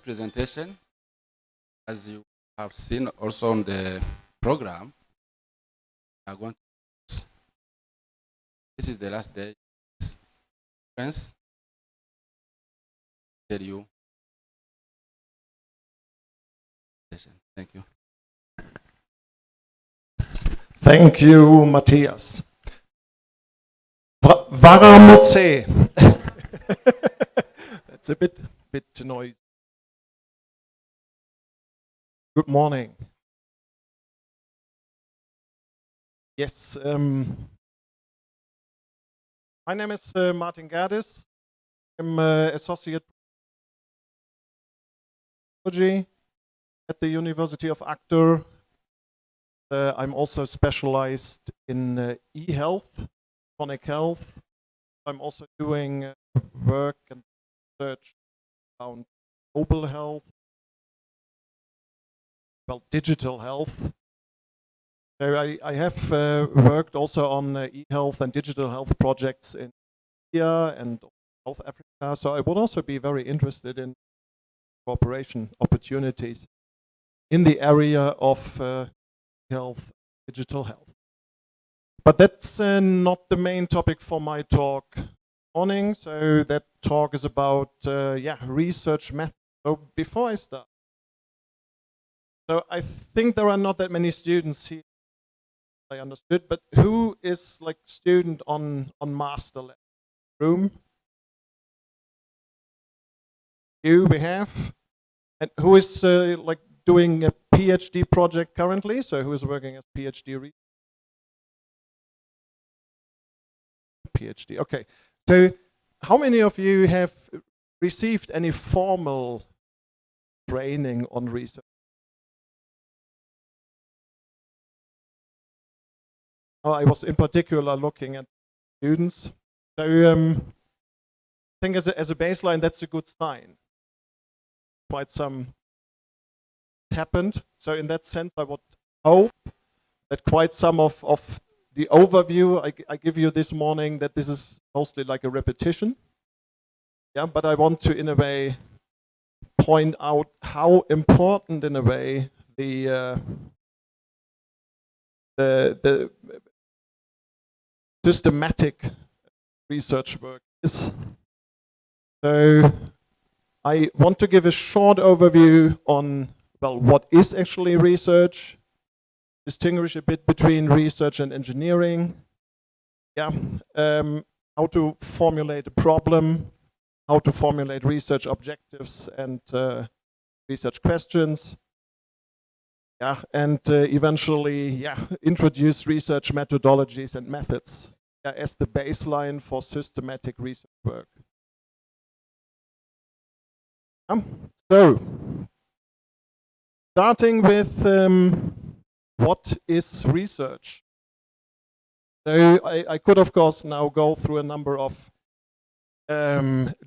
presentation, as you have seen also on the program, we are going to, this is the last day. Friends, tell you. Thank you. Thank you, Matthias. Varamutse. That's a bit noisy. Good morning. Yes, my name is Martin Gerdis. I'm associate at the University of Agder. I'm also specialized in e-health, chronic health. I'm also doing work and research around mobile health, well, digital health. So I have worked also on e-health and digital health projects in India and South Africa. So I would also be very interested in cooperation opportunities in the area of health, digital health. But that's not the main topic for my talk morning. So that talk is about research methods. So before I start, so I think there are not that many students here, I understood, but who is like student on master level? Room? You we have, and who is like doing a PhD project currently? So who is working as PhD researcher? PhD. Okay. So how many of you have received any formal training on research? I was in particular looking at students. So I think as a baseline, that's a good sign. Quite some happened. So in that sense, I would hope that quite some of the overview I give you this morning, that this is mostly like a repetition. Yeah, but I want to, in a way, point out how important, in a way, the systematic research work is. So I want to give a short overview on, well, what is actually research, distinguish a bit between research and engineering, how to formulate a problem, how to formulate research objectives and research questions, and eventually, introduce research methodologies and methods as the baseline for systematic research work. So, starting with what is research? So I could, of course, now go through a number of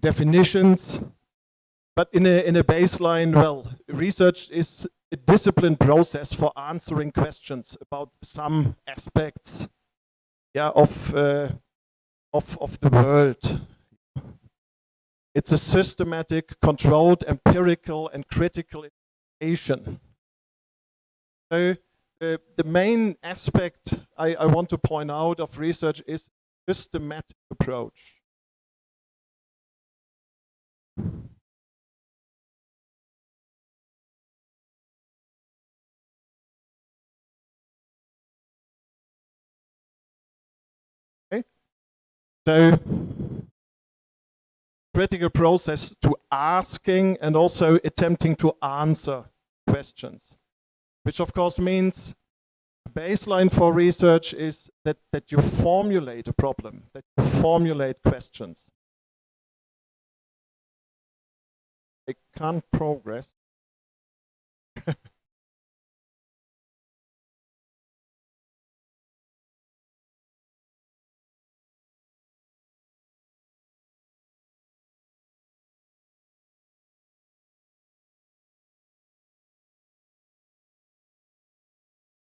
definitions, but in a baseline, well, research is a disciplined process for answering questions about some aspects of the world. It's a systematic, controlled, empirical, and critical investigation. So the main aspect I want to point out of research is systematic approach. Okay. So critical process to asking and also attempting to answer questions, which of course means the baseline for research is that you formulate a problem, that you formulate questions. I can't progress.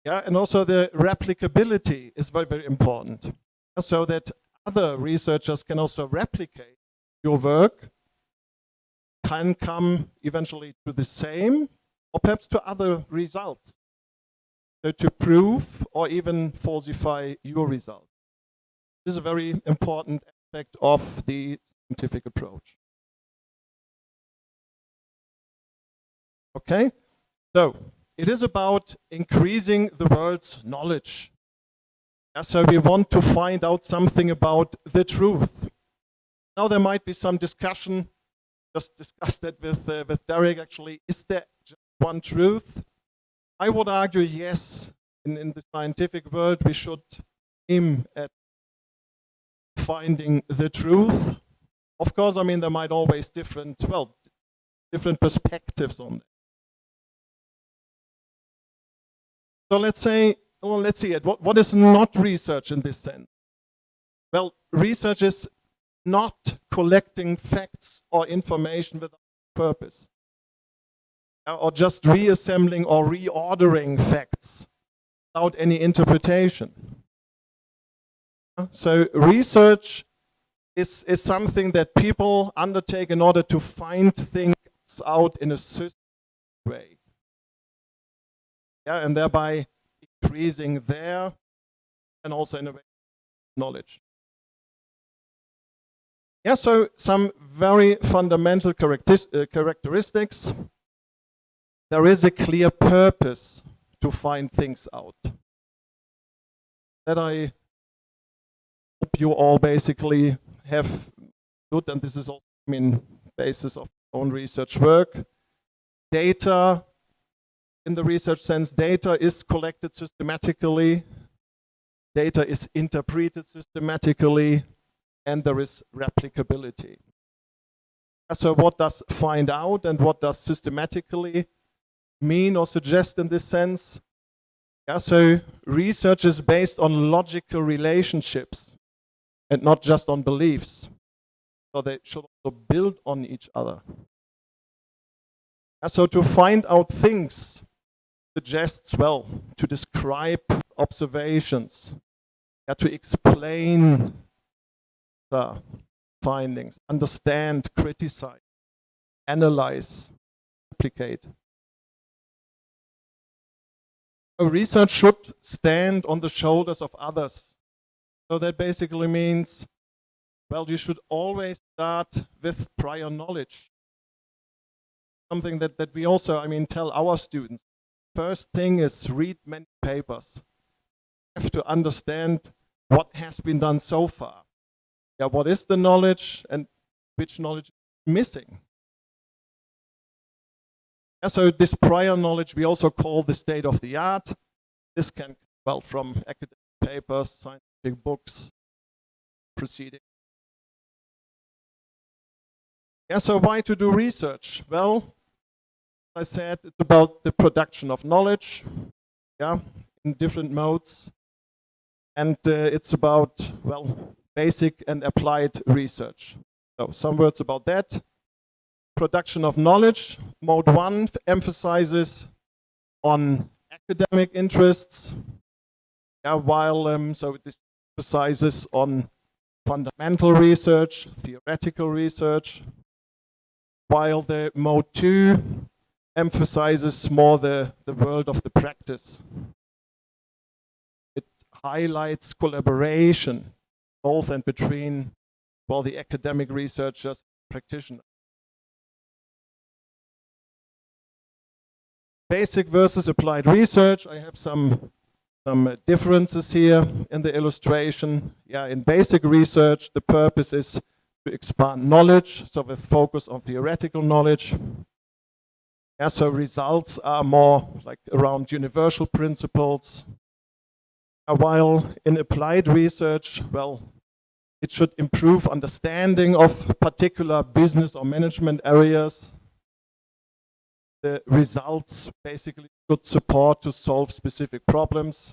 And also the replicability is very, very important, so that other researchers can also replicate your work, can come eventually to the same or perhaps to other results. So to prove or even falsify your result. This is a very important aspect of the scientific approach. Okay, so it is about increasing the world's knowledge. Yeah, so we want to find out something about the truth. Now there might be some discussion, just discussed that with Derek actually, is there just one truth? I would argue yes, in the scientific world we should aim at finding the truth. Of course, I mean there might always different perspectives on that. So let's see it. What is not research in this sense? Well, research is not collecting facts or information without purpose, or just reassembling or reordering facts without any interpretation. So research is something that people undertake in order to find things out in a systematic way. Yeah, and thereby increasing their and also innovation knowledge. Yeah, so some very fundamental characteristics. There is a clear purpose to find things out. That I hope you all basically have good, and this is also, I mean, basis of own research work. Data, in the research sense, data is collected systematically, data is interpreted systematically, and there is replicability. So what does find out and what does systematically mean or suggest in this sense? Yeah, so research is based on logical relationships and not just on beliefs. So they should also build on each other. Yeah, so to find out things suggests, well, to describe observations, yeah, to explain the findings, understand, criticize, analyze, replicate. A research should stand on the shoulders of others. So that basically means, well, you should always start with prior knowledge. Something that we also, I mean, tell our students. First thing is read many papers. You have to understand what has been done so far. Yeah, what is the knowledge and which knowledge is missing? Yeah, so this prior knowledge we also call the state of the art. This can, well, from academic papers, scientific books, proceedings. Yeah, so why to do research? Well, I said it's about the production of knowledge, yeah, in different modes. And it's about, well, basic and applied research. So some words about that. Production of knowledge. Mode 1 emphasizes on academic interests, yeah, while so this emphasizes on fundamental research, theoretical research, while the mode 2 emphasizes more the world of the practice. It highlights collaboration, both and between, well, the academic researchers and practitioners. Basic versus applied research. I have some differences here in the illustration. Yeah, in basic research, the purpose is to expand knowledge, so with focus on theoretical knowledge. Yeah, so results are more like around universal principles. While in applied research, well, it should improve understanding of particular business or management areas. The results basically should support to solve specific problems.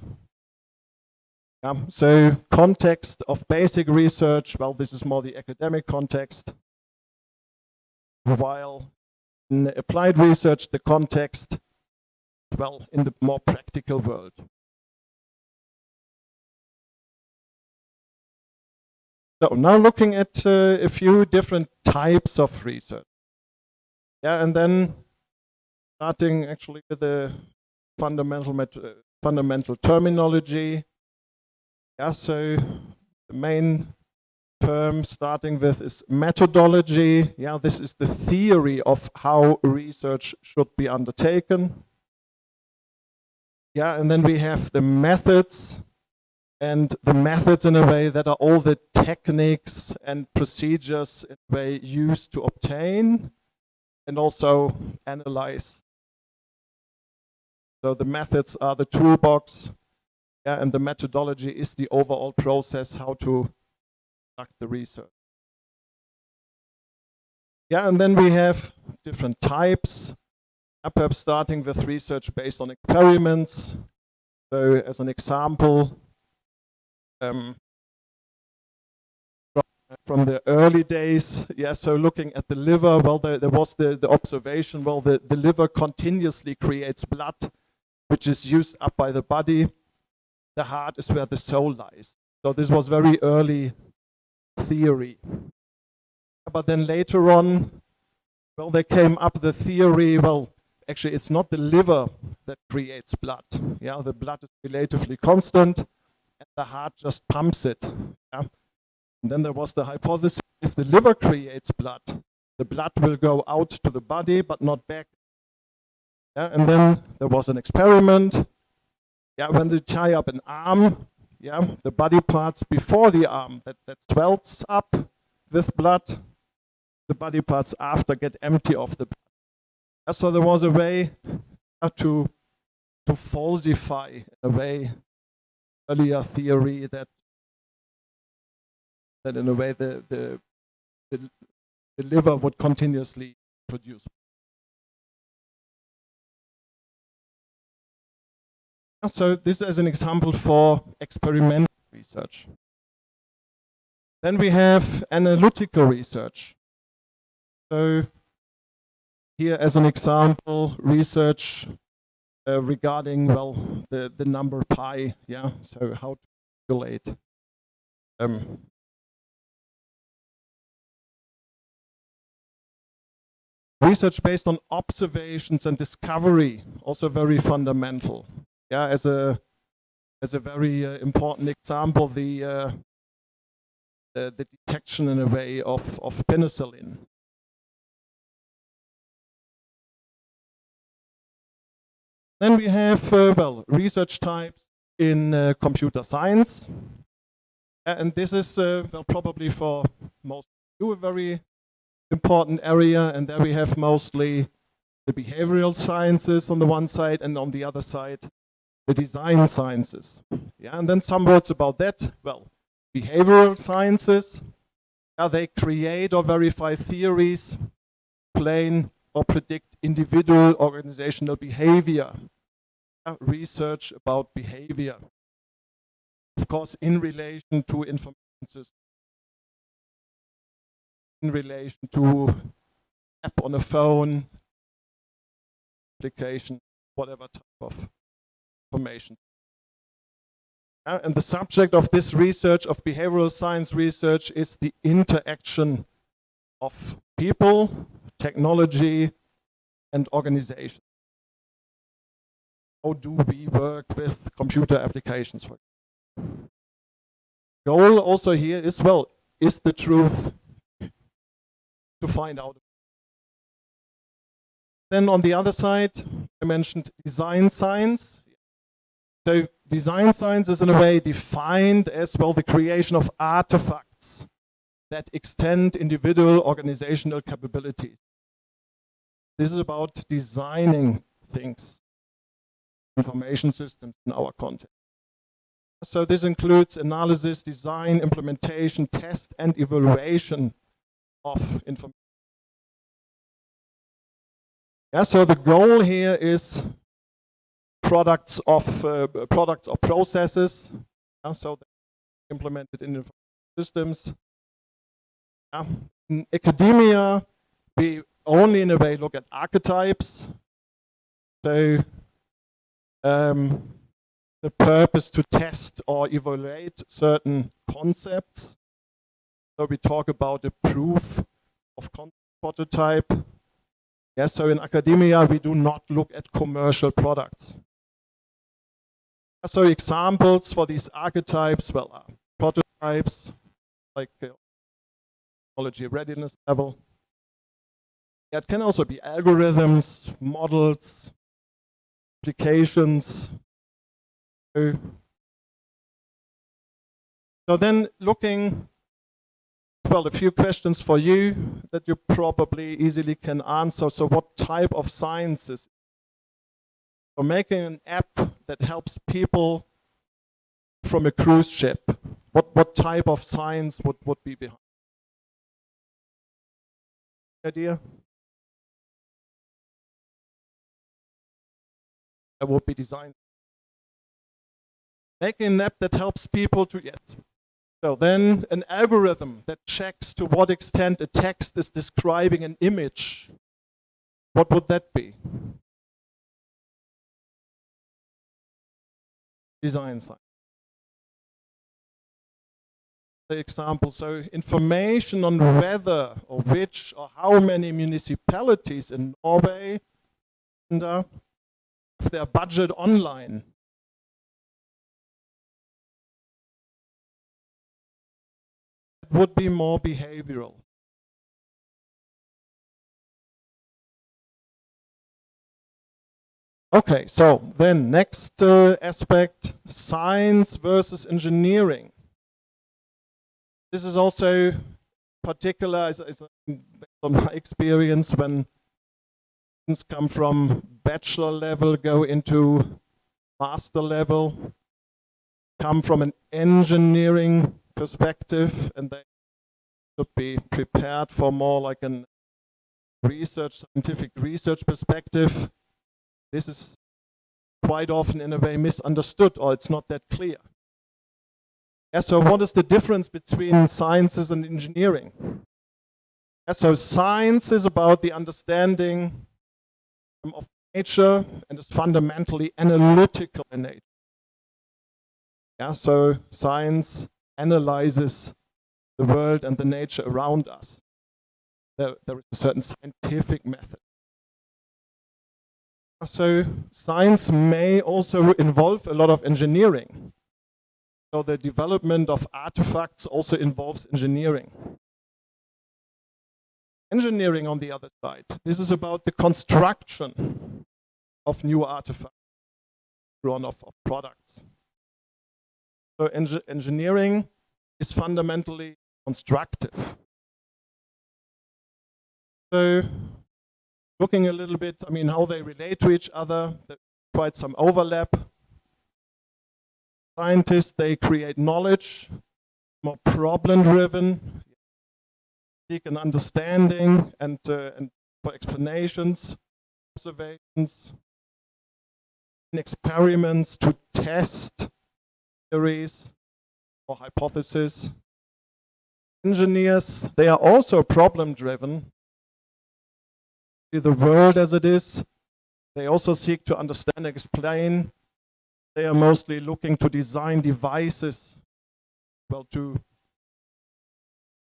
Yeah, so context of basic research, well, this is more the academic context. While in applied research, the context, well, in the more practical world. So now looking at a few different types of research. Yeah, and then starting actually with the fundamental terminology. Yeah, so the main term starting with is methodology. Yeah, this is the theory of how research should be undertaken. Yeah, and then we have the methods, and the methods in a way that are all the techniques and procedures in a way used to obtain and also analyze. So the methods are the toolbox, yeah, and the methodology is the overall process how to conduct the research. Yeah, and then we have different types, perhaps starting with research based on experiments. So as an example, from the early days, yeah, so looking at the liver, well, there was the observation, well, the liver continuously creates blood, which is used up by the body. The heart is where the soul lies. So this was very early theory. But then later on, well, there came up the theory, well, actually it's not the liver that creates blood. Yeah, the blood is relatively constant and the heart just pumps it. Yeah. And then there was the hypothesis, if the liver creates blood, the blood will go out to the body but not back. Yeah, and then there was an experiment. Yeah, when they tie up an arm, yeah, the body parts before the arm that swells up with blood, the body parts after get empty of the blood. Yeah, so there was a way to falsify in a way earlier theory that in a way the liver would continuously produce. So this is an example for experimental research. Then we have analytical research. So here as an example, research regarding, well, the number pi, yeah, so how to calculate. Research based on observations and discovery, also very fundamental. Yeah, as a very important example, the detection in a way of penicillin. Then we have well, research types in computer science, and this is well, probably for most of you a very important area, and there we have mostly the behavioral sciences on the one side, and on the other side the design sciences. Yeah, and then some words about that. Well, behavioral sciences, yeah, they create or verify theories, explain or predict individual organizational behavior. Yeah, research about behavior, of course, in relation to information systems, in relation to app on a phone, application, whatever type of information. And the subject of this research, of behavioral science research, is the interaction of people, technology, and organization. How do we work with computer applications? For goal also here is, well, is the truth to find out. Then on the other side, I mentioned design science. So design science is in a way defined as, well, the creation of artifacts that extend individual organizational capabilities. This is about designing things, information systems in our context. So this includes analysis, design, implementation, test, and evaluation of information. Yeah, so the goal here is products or processes, so implemented in systems. In academia, we only in a way look at archetypes. So the purpose to test or evaluate certain concepts. So we talk about the proof of concept prototype. Yes, so in academia, we do not look at commercial products. So examples for these archetypes, well, are prototypes, like technology readiness level. It can also be algorithms, models, applications. So then looking, well, a few questions for you that you probably easily can answer. So what type of sciences? So making an app that helps people from a cruise ship. What type of science would be behind? Idea? That would be designed. Making an app that helps people to, yes. So then an algorithm that checks to what extent a text is describing an image. What would that be? Design science. The example, so information on whether or which or how many municipalities in Norway have their budget online. It would be more behavioral. Okay, so then next aspect, science versus engineering. This is also particular, based on my experience, when students come from bachelor level, go into master level, come from an engineering perspective, and they should be prepared for more like a scientific research perspective. This is quite often in a way misunderstood, or it's not that clear. Yeah, so what is the difference between sciences and engineering? Yeah, so science is about the understanding of nature and is fundamentally analytical in nature. Yeah, so science analyzes the world and the nature around us. There is a certain scientific method. So science may also involve a lot of engineering. So the development of artifacts also involves engineering. Engineering, on the other side, this is about the construction of new artifacts, of products. So engineering is fundamentally constructive. So looking a little bit, I mean, how they relate to each other, there's quite some overlap. Scientists, they create knowledge, more problem-driven, seek an understanding and for explanations, observations, and experiments to test theories or hypotheses. Engineers, they are also problem-driven. The world as it is, they also seek to understand and explain. They are mostly looking to design devices, well, to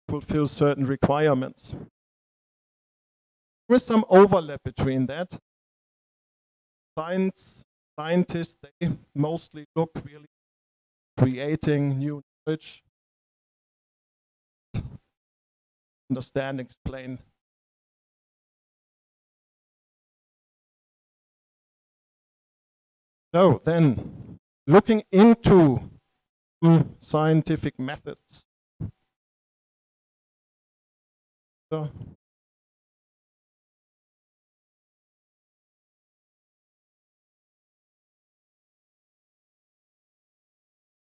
fulfill certain requirements. There is some overlap between that. Scientists, they mostly look really creating new knowledge, understand, explain. So then, looking into scientific methods. So,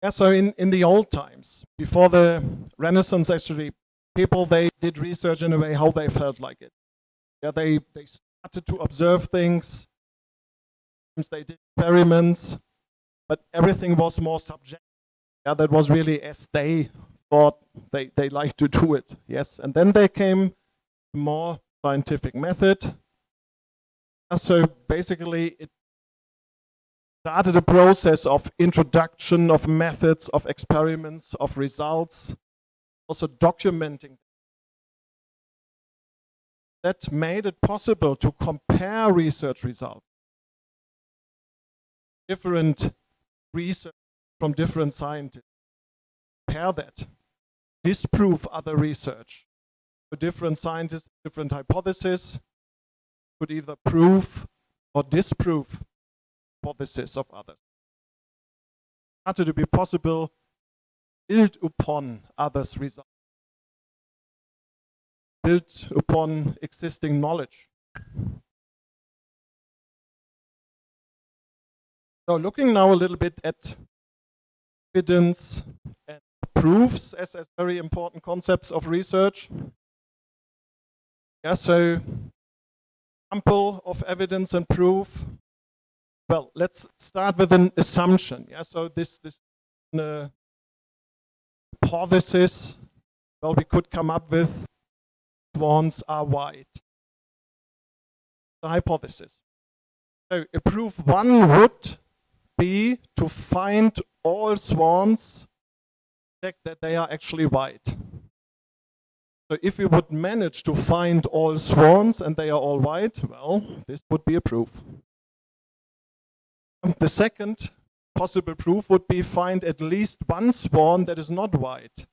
yeah, so in the old times, before the Renaissance, actually, people, they did research in a way how they felt like it. Yeah, they started to observe things, they did experiments, but everything was more subjective. Yeah, that was really as they thought they liked to do it. Yes, and then they came more scientific method. So basically, it started a process of introduction of methods, of experiments, of results, also documenting. that made it possible to compare research results. Different research from different scientists. Compare that. Disprove other research. For different scientists, different hypotheses could either prove or disprove hypotheses of others. It started to be possible to build upon others' results, build upon existing knowledge. So looking now a little bit at evidence and proofs as very important concepts of research. Yeah, so example of evidence and proof. Well, let's start with an assumption. Yeah, so this hypothesis. Well, we could come up with swans are white. The hypothesis. So a proof one would be to find all swans, check that they are actually white. So if we would manage to find all swans and they are all white, well, this would be a proof. The second possible proof would be find at least one swan that is not white.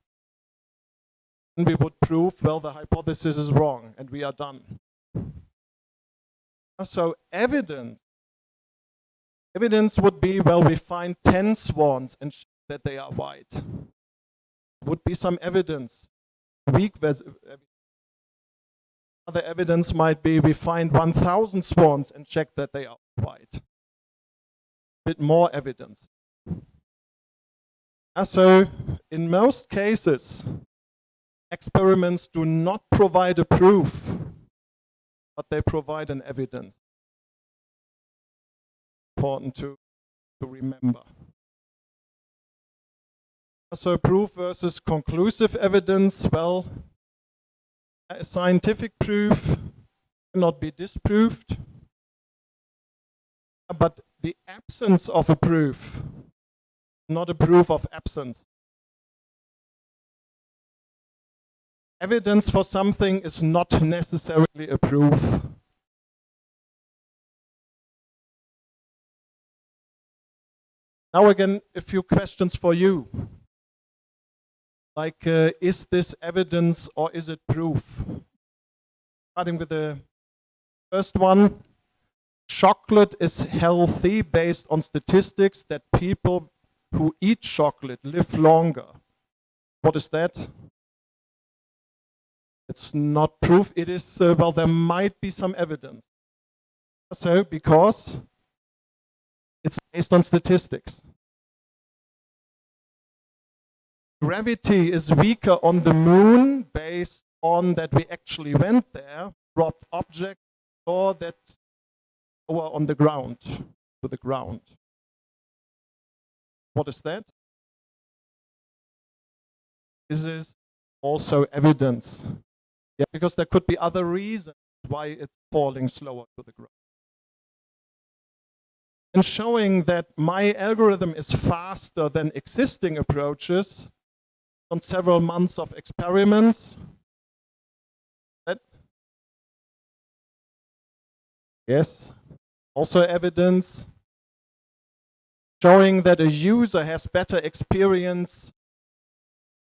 And we would prove, well, the hypothesis is wrong and we are done. So evidence would be, well, we find 10 swans and check that they are white. Would be some evidence. Weak other evidence might be we find 1,000 swans and check that they are white. A bit more evidence. So in most cases, experiments do not provide a proof, but they provide an evidence. Important to remember. So proof versus conclusive evidence. Well, a scientific proof cannot be disproved, but the absence of a proof, not a proof of absence. Evidence for something is not necessarily a proof. Now again, a few questions for you. Like, is this evidence or is it proof? Starting with the first one. Chocolate is healthy based on statistics that people who eat chocolate live longer. What is that? It's not proof. It is, well, there might be some evidence. So, because it's based on statistics. Gravity is weaker on the moon based on that we actually went there, dropped objects, or that were on the ground, to the ground. What is that? This is also evidence. Yeah, because there could be other reasons why it's falling slower to the ground. And showing that my algorithm is faster than existing approaches on several months of experiments. Yes, also evidence. Showing that a user has better experience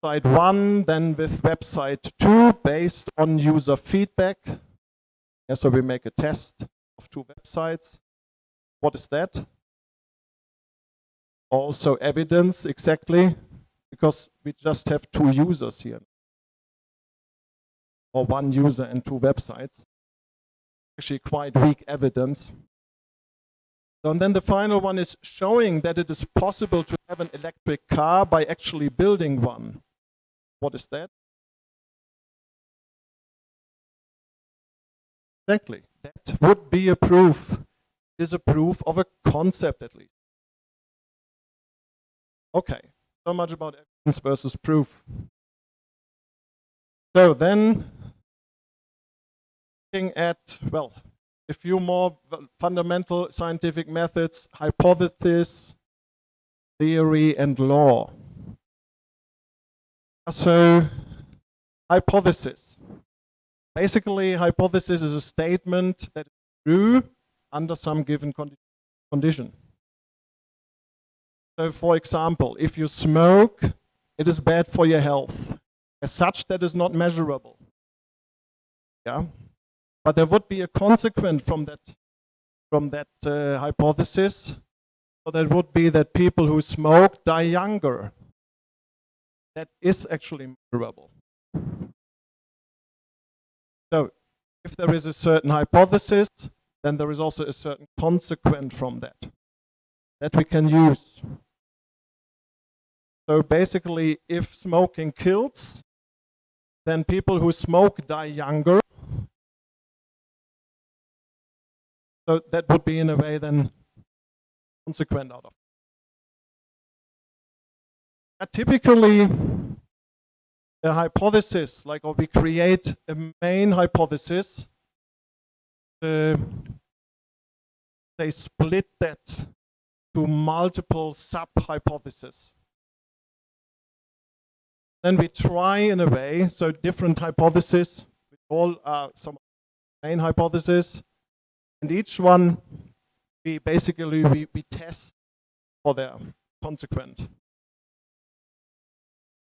website 1 than with website 2 based on user feedback. Yeah, so we make a test of 2 websites. What is that? Also evidence, exactly, because we just have 2 users here. Or 1 user and 2 websites. Actually quite weak evidence. So, and then the final one is showing that it is possible to have an electric car by actually building one. What is that? Exactly. That would be a proof. It is a proof of a concept at least. Okay, so much about evidence versus proof. So then, looking at, well, a few more fundamental scientific methods: hypothesis, theory, and law. So, hypothesis. Basically, hypothesis is a statement that is true under some given condition. So, for example, if you smoke, it is bad for your health. As such, that is not measurable. Yeah, but there would be a consequence from that hypothesis. So that would be that people who smoke die younger. That is actually measurable. So, if there is a certain hypothesis, then there is also a certain consequence from that we can use. So basically, if smoking kills, then people who smoke die younger. So that would be in a way then consequent out of it. Typically, a hypothesis, or we create a main hypothesis, they split that to multiple sub-hypotheses. Then we try in a way, so different hypotheses, which all are some main hypotheses, and each one we test for their consequence.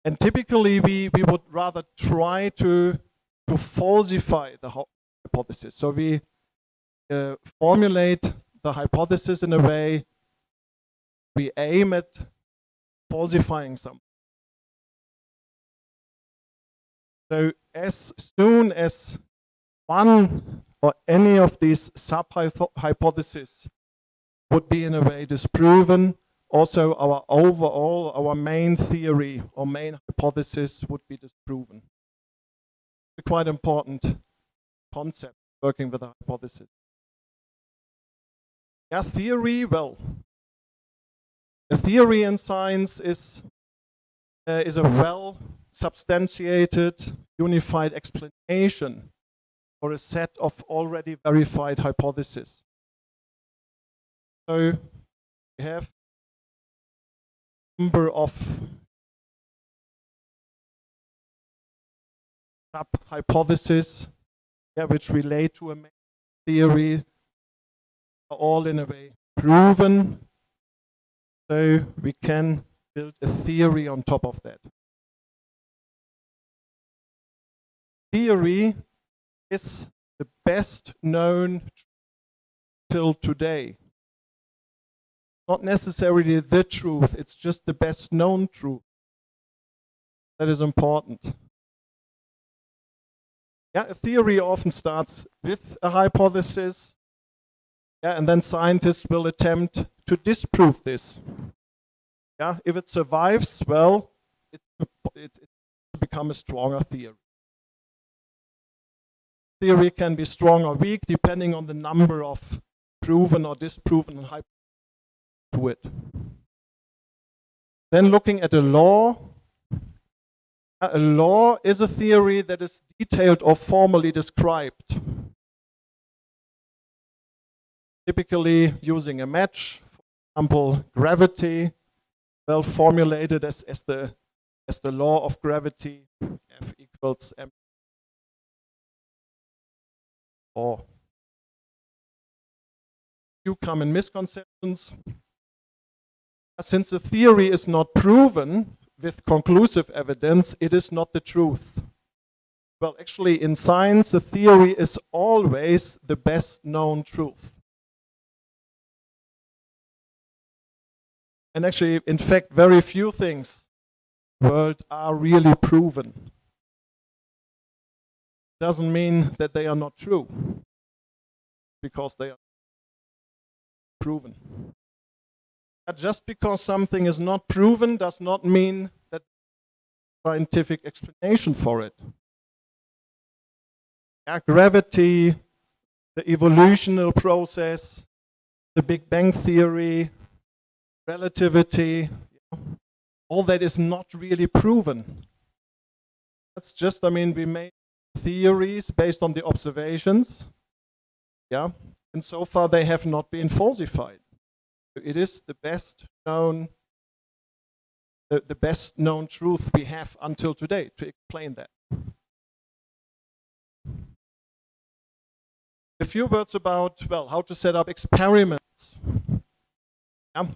And typically we would rather try to falsify the hypothesis. So we formulate the hypothesis in a way we aim at falsifying something. So as soon as one or any of these sub-hypotheses would be in a way disproven, also our main theory or main hypothesis would be disproven. It's a quite important concept, working with a hypothesis. Yeah, theory, well, a theory in science is a well-substantiated, unified explanation for a set of already verified hypotheses. So we have number of sub-hypotheses which relate to a main theory, are all in a way proven. So we can build a theory on top of that. Theory is the best known till today. Not necessarily the truth, it's just the best known truth. That is important. Yeah, a theory often starts with a hypothesis, and then scientists will attempt to disprove this. Yeah, if it survives, well, it becomes a stronger theory. Theory can be strong or weak depending on the number of proven or disproven hypotheses to it. Then looking at a law. A law is a theory that is detailed or formally described. Typically using a match, for example, gravity, well formulated as the law of gravity, F equals m. Or few common misconceptions. Since the theory is not proven with conclusive evidence, it is not the truth. Well, actually, in science, the theory is always the best known truth. And actually, in fact, very few things in the world are really proven. Doesn't mean that they are not true, because they are proven. But just because something is not proven does not mean that scientific explanation for it. Yeah, gravity, the evolutional process, the Big Bang theory, relativity, all that is not really proven. That's just, we made theories based on the observations, and so far they have not been falsified. It is the best known truth we have until today to explain that. A few words about, well, how to set up experiments.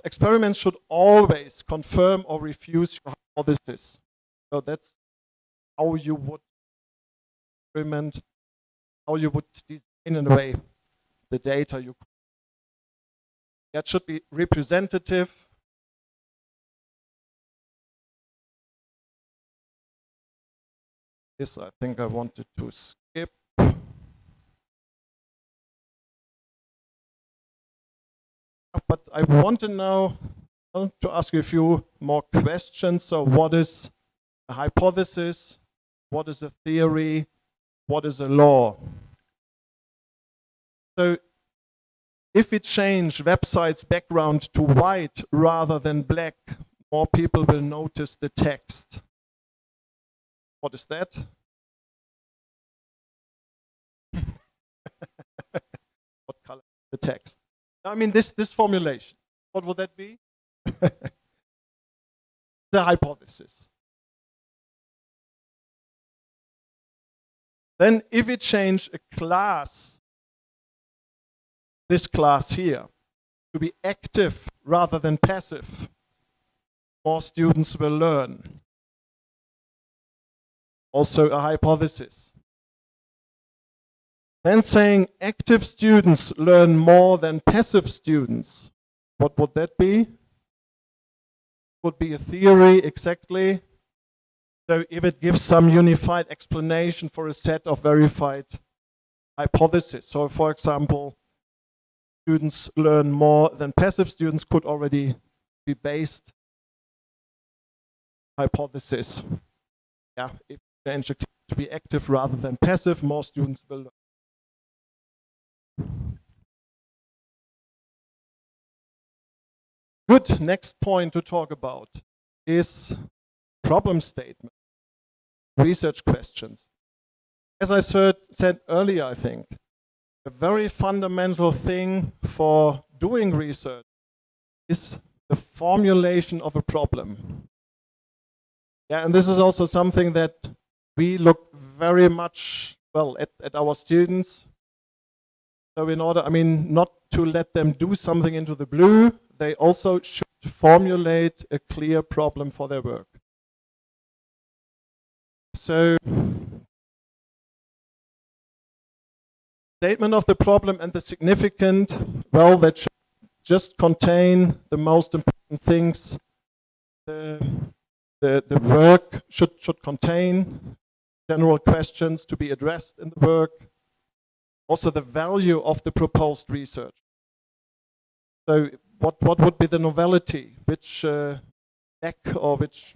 Experiments should always confirm or refuse your hypothesis. So that's how you would experiment, how you would design in a way the data you. That should be representative. This I think I wanted to skip. But I want to now to ask you a few more questions. So what is a hypothesis? What is a theory? What is a law? So if we change websites' background to white rather than black, more people will notice the text. What is that? What color is the text? I mean, this formulation, what would that be? The hypothesis. Then if we change a class, this class here, to be active rather than passive, more students will learn. Also a hypothesis. Then saying active students learn more than passive students. What would that be? Would be a theory, exactly. So if it gives some unified explanation for a set of verified hypotheses. So for example, students learn more than passive students could already be based hypothesis. Yeah, if you change the class to be active rather than passive, more students will learn. Good, next point to talk about is problem statement, research questions. As I said earlier, I think, a very fundamental thing for doing research is the formulation of a problem. Yeah, and this is also something that we look very much, well, at our students. So in order, I mean, not to let them do something into the blue, they also should formulate a clear problem for their work. So, statement of the problem and the significant, well, that should just contain the most important things. The work should contain general questions to be addressed in the work. Also the value of the proposed research. So what would be the novelty? Which deck or which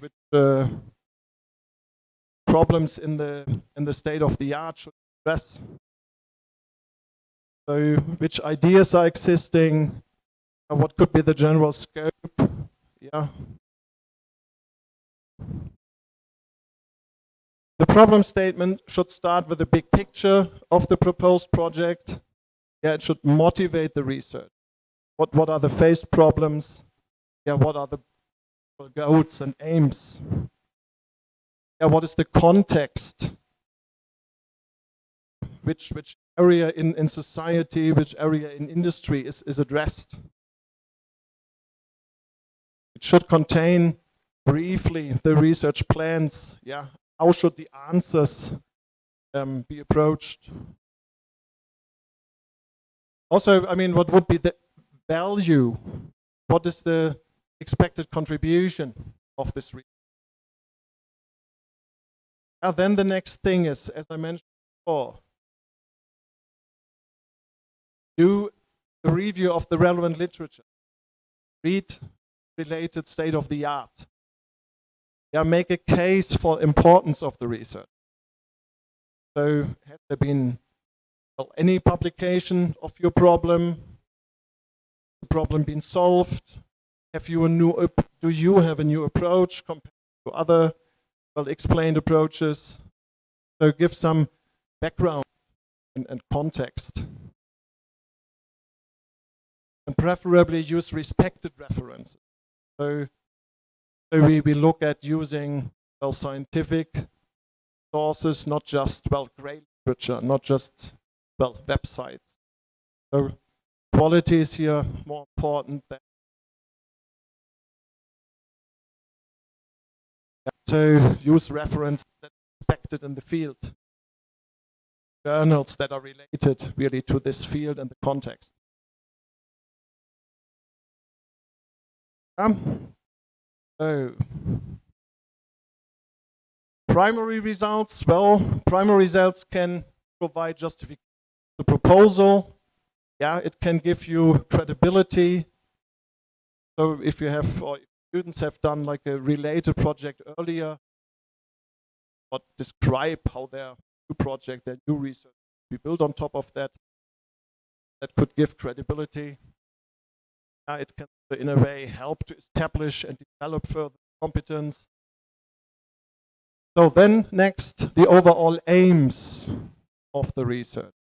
problems in the state of the art should address? So which ideas are existing? What could be the general scope? Yeah. The problem statement should start with the big picture of the proposed project. Yeah, it should motivate the research. What are the faced problems? Yeah, what are the goals and aims? Yeah, what is the context? Which area in society, which area in industry is addressed? It should contain briefly the research plans. Yeah, how should the answers be approached? Also, I mean, what would be the value? What is the expected contribution of this research? Then the next thing is, as I mentioned before, do a review of the relevant literature. Read related state of the art. Yeah, make a case for importance of the research. So has there been any publication of your problem? The problem been solved? Do you have a new approach compared to other explained approaches? So give some background and context. And preferably use respected references. So we look at using scientific sources, not just great literature, not just websites. So quality is here more important than to use reference that are expected in the field, journals that are related really to this field and the context. So primary results, well, primary results can provide justification to the proposal. Yeah, it can give you credibility. So if you have, or if students have done like a related project earlier, or describe how their new project, their new research be built on top of that, that could give credibility. It can, in a way, help to establish and develop further competence. So then next, the overall aims of the research.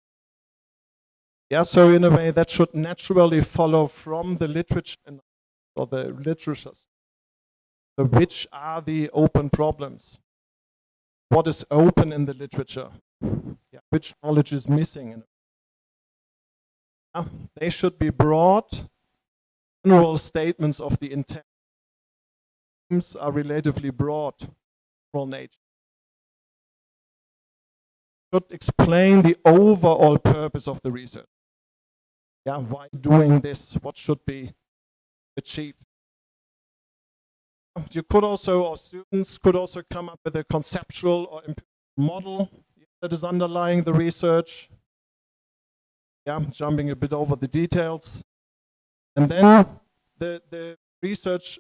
Yeah, so in a way that should naturally follow from the literature or the literatures. So which are the open problems? What is open in the literature? Yeah, which knowledge is missing? They should be broad, general statements of the intent. Aims are relatively broad, general nature. Should explain the overall purpose of the research. Yeah, why doing this? What should be achieved? You could also, or students could also come up with a conceptual or model that is underlying the research. Yeah, jumping a bit over the details. And then the research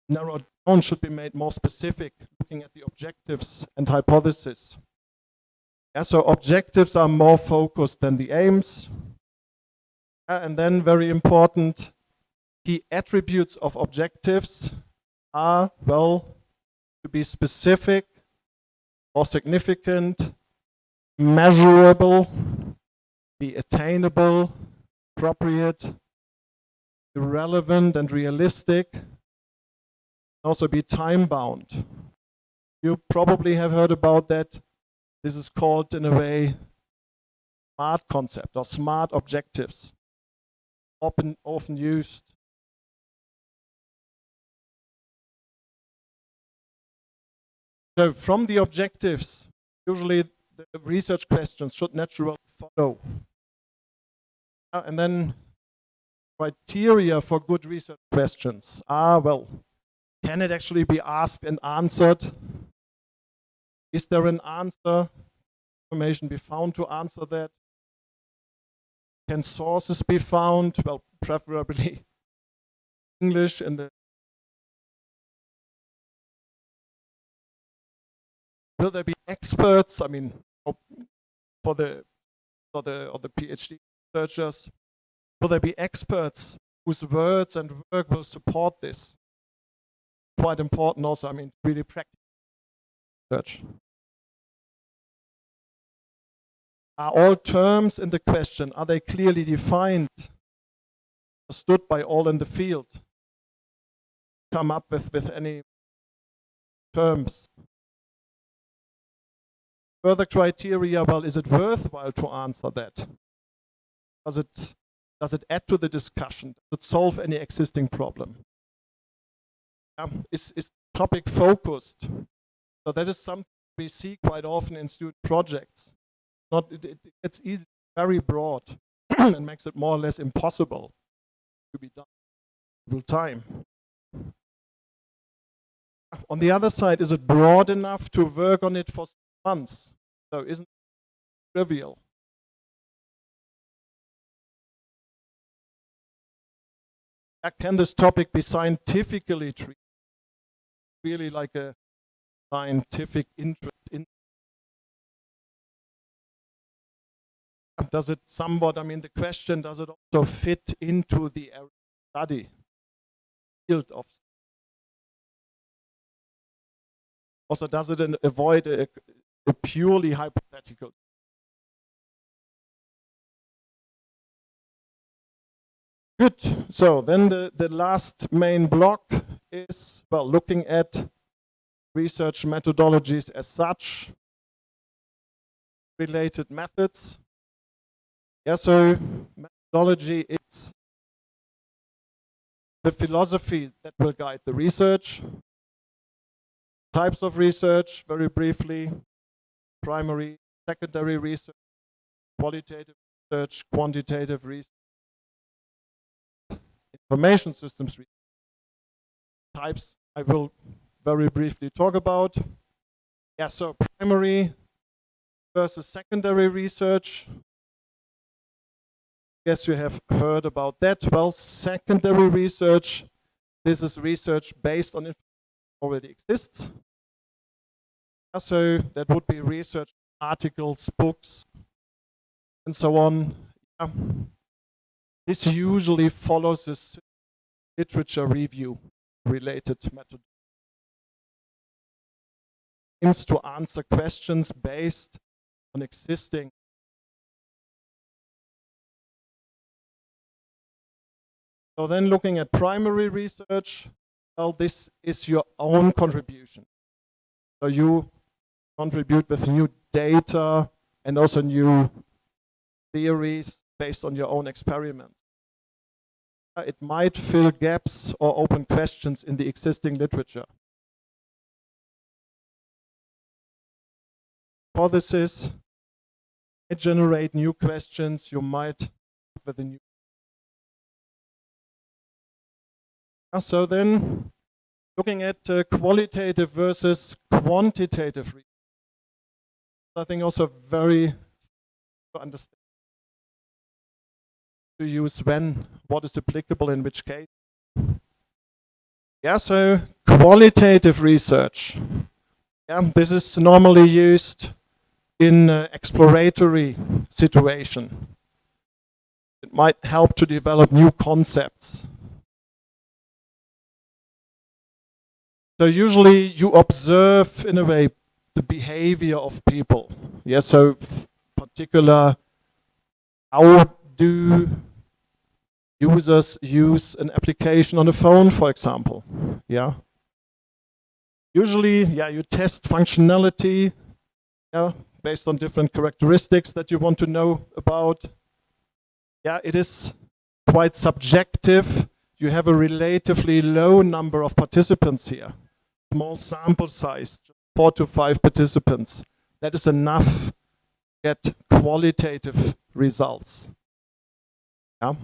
narrowed down should be made more specific, looking at the objectives and hypotheses. Yeah, so objectives are more focused than the aims. And then very important, key attributes of objectives are, well, to be specific or significant, measurable, be attainable, appropriate, relevant and realistic, also be time-bound. You probably have heard about that. This is called, in a way, SMART concept or SMART objectives, often used. So from the objectives, usually the research questions should naturally follow. And then criteria for good research questions are, well, can it actually be asked and answered? Is there an answer? Information be found to answer that? Can sources be found? Well, preferably English in the. Will there be experts? I mean, for the PhD researchers, will there be experts whose words and work will support this? Quite important also, I mean, really practical research. Are all terms in the question, are they clearly defined, understood by all in the field? Come up with any terms. Further criteria, well, is it worthwhile to answer that? Does it add to the discussion? Does it solve any existing problem? Is the topic focused? So that is something we see quite often in student projects. It's easy, very broad, and makes it more or less impossible to be done in real time. On the other side, is it broad enough to work on it for months? So isn't it trivial? Can this topic be scientifically treated? Really like a scientific interest in. Does it somewhat, I mean, the question, does it also fit into the area of study, field of study? Also, does it avoid a purely hypothetical? Good. So then the last main block is, well, looking at research methodologies as such, related methods. Yeah, so methodology is the philosophy that will guide the research. Types of research, very briefly: primary, secondary research, qualitative research, quantitative research, information systems research. Types I will very briefly talk about. Yeah, so primary versus secondary research. Guess you have heard about that. Well, secondary research, this is research based on information that already exists. Yeah, so that would be research articles, books, and so on. Yeah. This usually follows this literature review related method. Aims to answer questions based on existing. So then looking at primary research, well, this is your own contribution. So you contribute with new data and also new theories based on your own experiments. It might fill gaps or open questions in the existing literature. Hypothesis, it generate new questions. You might with a new. So then, looking at qualitative versus quantitative research, I think also very to understand to use when, what is applicable in which case. Yeah, so qualitative research. Yeah, this is normally used in exploratory situation. It might help to develop new concepts. So usually you observe in a way the behavior of people. Yeah, so particular, how do users use an application on a phone, for example? Yeah. Usually, yeah, you test functionality, yeah, based on different characteristics that you want to know about. Yeah, it is quite subjective. You have a relatively low number of participants here. Small sample size, 4 to 5 participants. That is enough to get qualitative results. Yeah.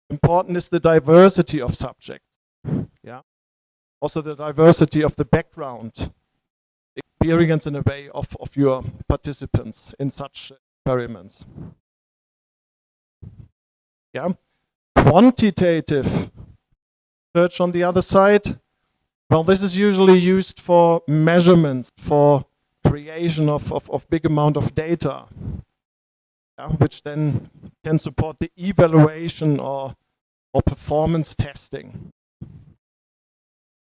Important is the diversity of subjects. Yeah. Also the diversity of the background, experience in a way of your participants in such experiments. Yeah. Quantitative research on the other side, well, this is usually used for measurements, for creation of big amount of data, yeah, which then can support the evaluation or performance testing.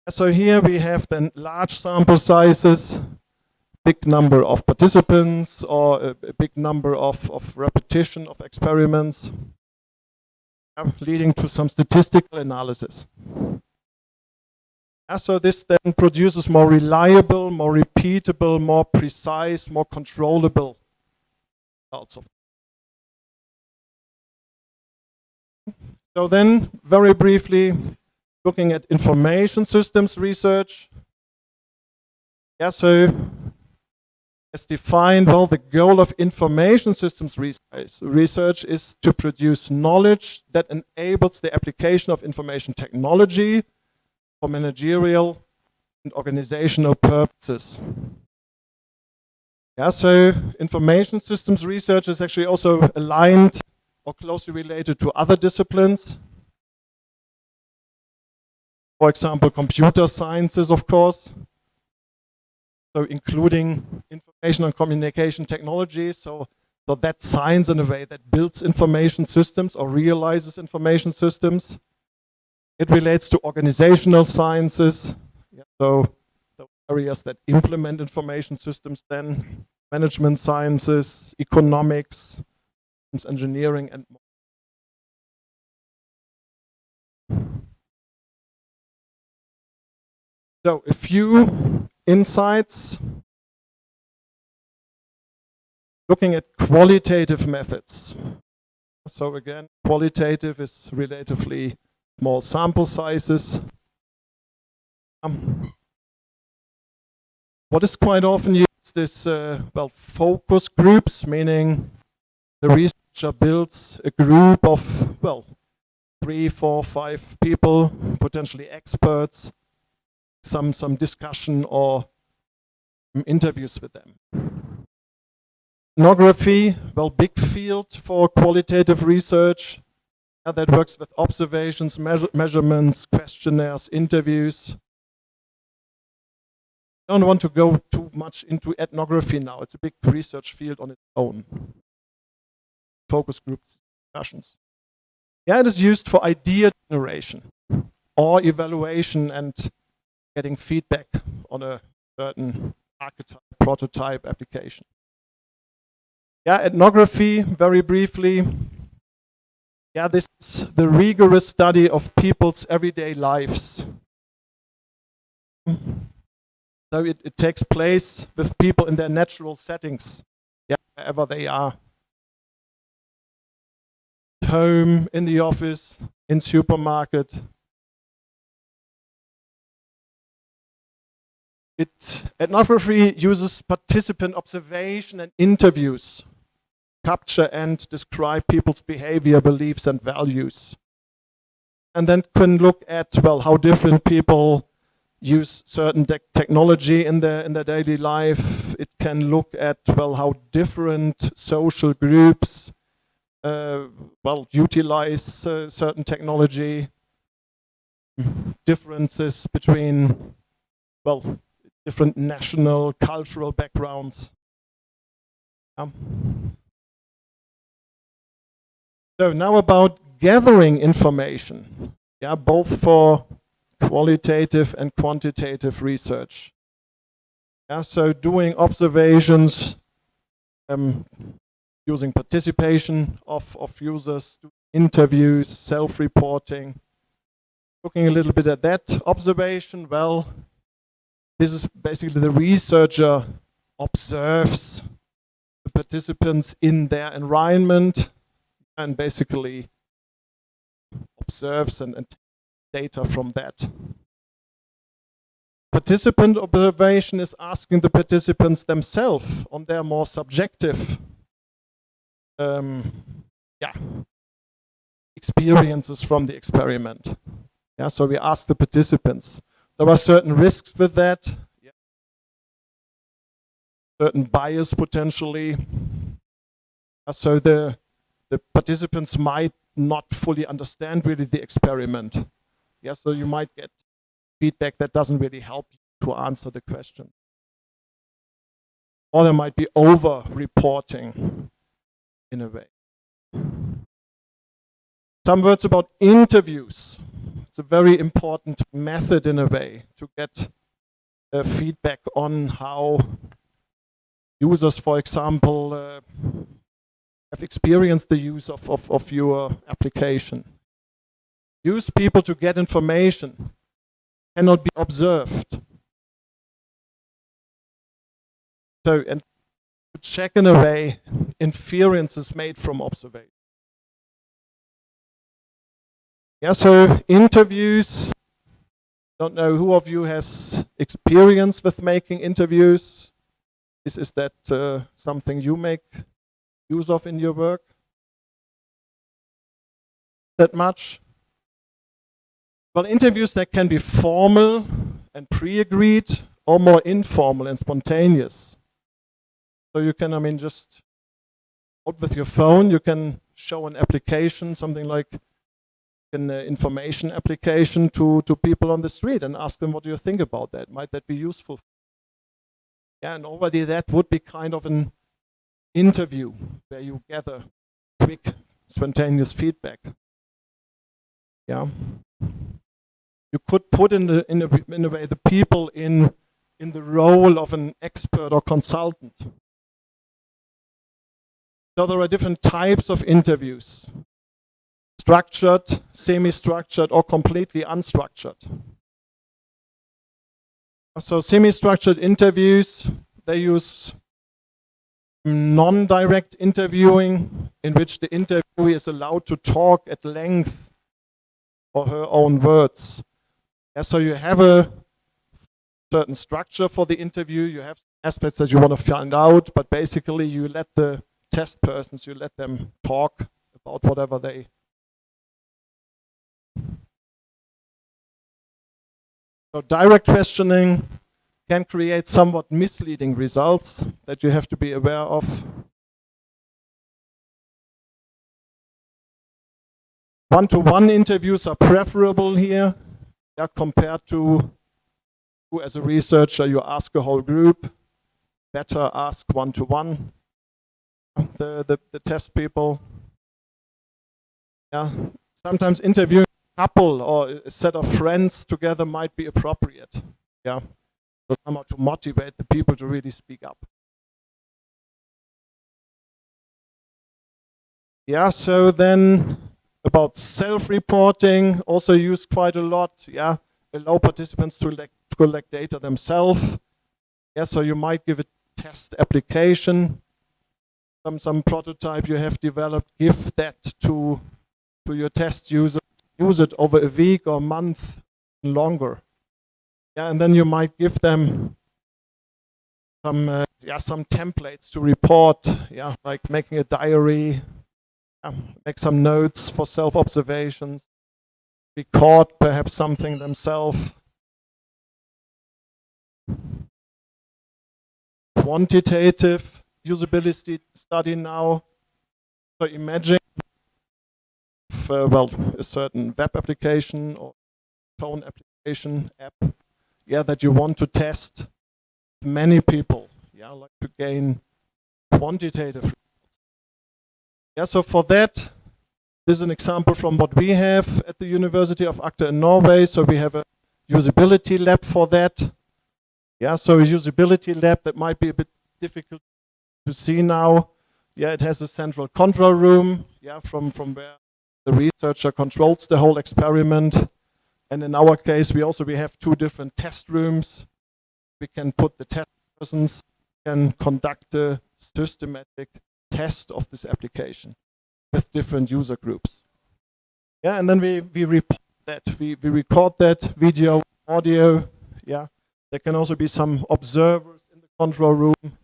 So here we have then large sample sizes, big number of participants, or a big number of repetition of experiments, leading to some statistical analysis. So this then produces more reliable, more repeatable, more precise, more controllable results. So then, very briefly, looking at information systems research. Yeah, so as defined, well, the goal of information systems research is to produce knowledge that enables the application of information technology for managerial and organizational purposes. Yeah, so information systems research is actually also aligned or closely related to other disciplines. For example, computer sciences, of course. So including information and communication technology. So that science in a way that builds information systems or realizes information systems. It relates to organizational sciences. Yeah, so the areas that implement information systems then, management sciences, economics, engineering, and more. So a few insights. Looking at qualitative methods. So again, qualitative is relatively small sample sizes. What is quite often used is, well, focus groups, meaning the researcher builds a group of, well, 3, 4, 5 people, potentially experts, some discussion or interviews with them. Ethnography, well, big field for qualitative research that works with observations, measurements, questionnaires, interviews. I don't want to go too much into ethnography now. It's a big research field on its own. Focus groups, discussions. Yeah, it is used for idea generation or evaluation and getting feedback on a certain archetype, prototype application. Yeah, ethnography, very briefly. Yeah, this is the rigorous study of people's everyday lives. So it takes place with people in their natural settings, yeah, wherever they are. Home, in the office, in supermarket. Ethnography uses participant observation and interviews, capture and describe people's behavior, beliefs, and values. And then can look at, well, how different people use certain technology in their daily life. It can look at, well, how different social groups well, utilize certain technology, differences between, well, different national, cultural backgrounds. So now about gathering information, yeah, both for qualitative and quantitative research. Yeah, so doing observations, using participation of users, interviews, self-reporting. Looking a little bit at that observation, well, this is basically the researcher observes the participants in their environment and basically observes and data from that. Participant observation is asking the participants themselves on their more subjective experiences from the experiment. Yeah, so we ask the participants. There are certain risks with that, yeah. Certain bias potentially. So the participants might not fully understand really the experiment. Yeah, so you might get feedback that doesn't really help you to answer the question. Or there might be over-reporting in a way. Some words about interviews. It's a very important method in a way to get feedback on how users, for example, have experienced the use of your application. Use people to get information, cannot be observed. So, and to check in a way inferences made from observation. Yeah, so interviews. Don't know who of you has experience with making interviews. Is that something you make use of in your work? That much? Well, interviews that can be formal and pre-agreed or more informal and spontaneous. So you can, I mean, just out with your phone, you can show an application, something like an information application to people on the street and ask them, what do you think about that? Might that be useful? Yeah, and already that would be kind of an interview where you gather quick, spontaneous feedback. Yeah. You could put in a way the people in the role of an expert or consultant. So there are different types of interviews. Structured, semi-structured, or completely unstructured. So semi-structured interviews, they use non-direct interviewing, in which the interviewee is allowed to talk at length or her own words. Yeah, so you have a certain structure for the interview, you have aspects that you want to find out, but basically you let the test persons, you let them talk about whatever they. So direct questioning can create somewhat misleading results that you have to be aware of. One-to-one interviews are preferable here, yeah, compared to as a researcher you ask a whole group. Better ask one-to-one the test people. Yeah, sometimes interviewing a couple or a set of friends together might be appropriate. Yeah, so somehow to motivate the people to really speak up. Yeah, so then about self-reporting, also used quite a lot. Yeah, allow participants to collect data themselves. Yeah, so you might give a test application, some prototype you have developed, give that to your test user, use it over a week or a month longer. Yeah, and then you might give them some templates to report. Yeah, like making a diary, make some notes for self-observations, record perhaps something themselves. Quantitative usability study now. So imagine a certain web application or phone application app, yeah, that you want to test many people, yeah, like to gain quantitative results. Yeah, so for that, this is an example from what we have at the University of Agder in Norway. So we have a usability lab for that. Yeah, so a usability lab that might be a bit difficult to see now. Yeah, it has a central control room, yeah, from where the researcher controls the whole experiment. And in our case, we have two different test rooms. We can put the test persons, can conduct a systematic test of this application with different user groups. Yeah, and then we report that. We record that video, audio. Yeah, there can also be some observers in the control room.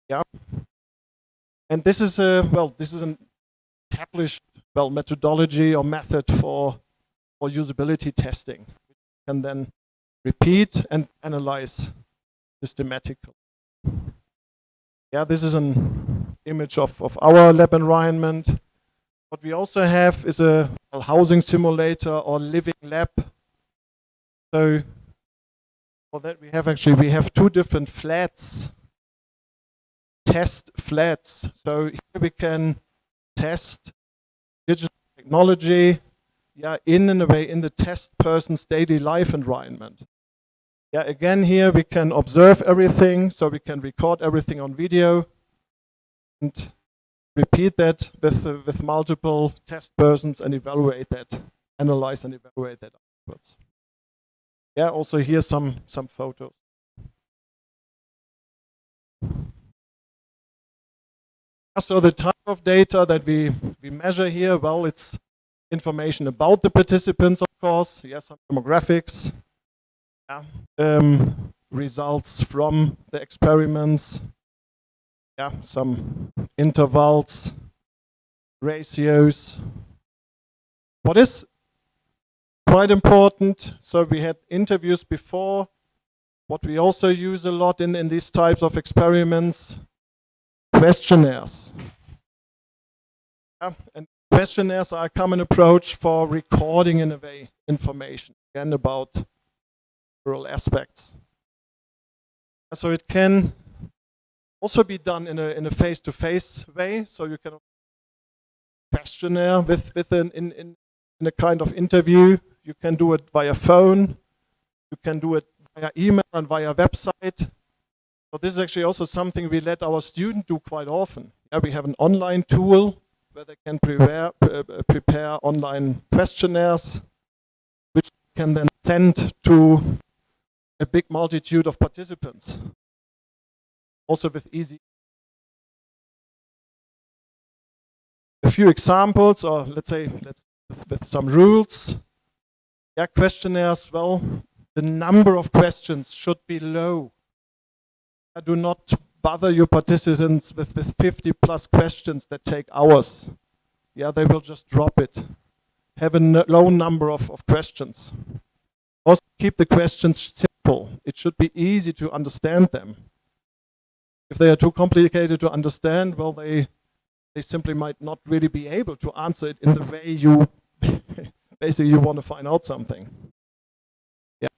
Yeah, and this is an established methodology or method for usability testing. We can then repeat and analyze systematically. Yeah, this is an image of our lab environment. What we also have is a housing simulator or living lab. So for that we have two different flats, test flats. So here we can test digital technology, yeah, in a way in the test person's daily life environment. Yeah, again here we can observe everything, so we can record everything on video and repeat that with multiple test persons and evaluate that, analyze and evaluate that afterwards. Yeah, also here some photos. So the type of data that we measure here, well, it's information about the participants, of course. Yes, some demographics. Yeah. Results from the experiments. Yeah, some intervals, ratios. What is quite important, so we had interviews before. What we also use a lot in these types of experiments, questionnaires. Yeah, and questionnaires are a common approach for recording, in a way, information, again, about rural aspects. So it can also be done in a face-to-face way. So you can questionnaire in a kind of interview. You can do it via phone. You can do it via email and via website. So this is actually also something we let our students do quite often. Yeah, we have an online tool where they can prepare online questionnaires, which can then send to a big multitude of participants. Also with easy a few examples, or let's say with some rules. Yeah, questionnaires, well, the number of questions should be low. Do not bother your participants with 50 plus questions that take hours. Yeah, they will just drop it. Have a low number of questions. Also keep the questions simple. It should be easy to understand them. If they are too complicated to understand, well, they simply might not really be able to answer it in the way you basically you want to find out something. Yeah.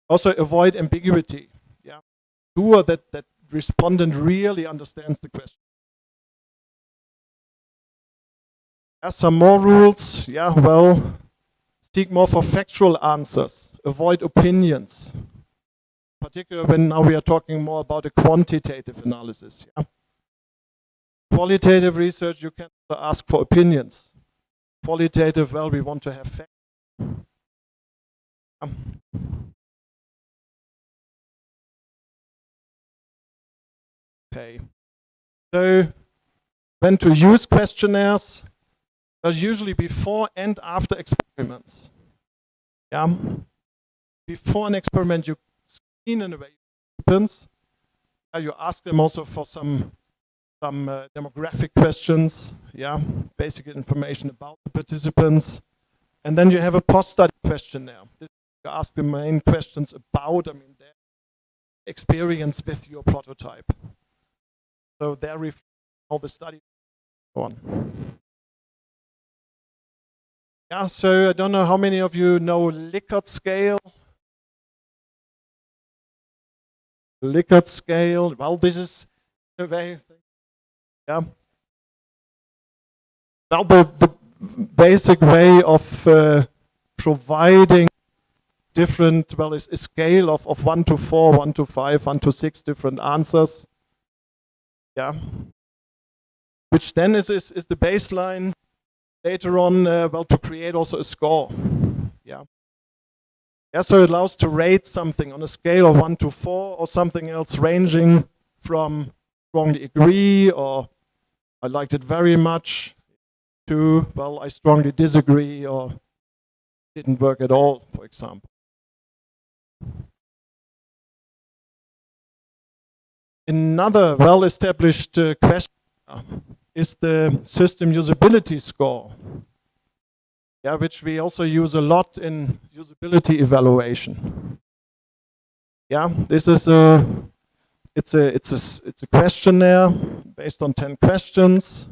Also avoid ambiguity. Yeah. Sure that respondent really understands the question. Yeah, some more rules. Yeah, well, seek more for factual answers. Avoid opinions. Particularly when now we are talking more about a quantitative analysis. Yeah? Qualitative research, you can ask for opinions. Qualitative, well, we want to have facts. Okay. So, when to use questionnaires? Well, usually before and after experiments. Yeah. Before an experiment, you screen in a way participants. You ask them also for some demographic questions, yeah, basic information about the participants, and then you have a post-study questionnaire. You ask the main questions about, I mean, their experience with your prototype. So there we how the study on. Yeah, so I don't know how many of you know Likert scale. Likert scale. Well, this is a way. Yeah. Now the basic way of providing different, well, is a scale of 1 to 4, 1 to 5, 1 to 6 different answers. Yeah. Which then is the baseline later on, well, to create also a score. Yeah. Yeah, so it allows to rate something on a scale of 1 to 4 or something else ranging from strongly agree or I liked it very much to, well, I strongly disagree or didn't work at all, for example. Another well-established question is the system usability score, yeah, which we also use a lot in usability evaluation. Yeah, this is it's a questionnaire based on 10 questions.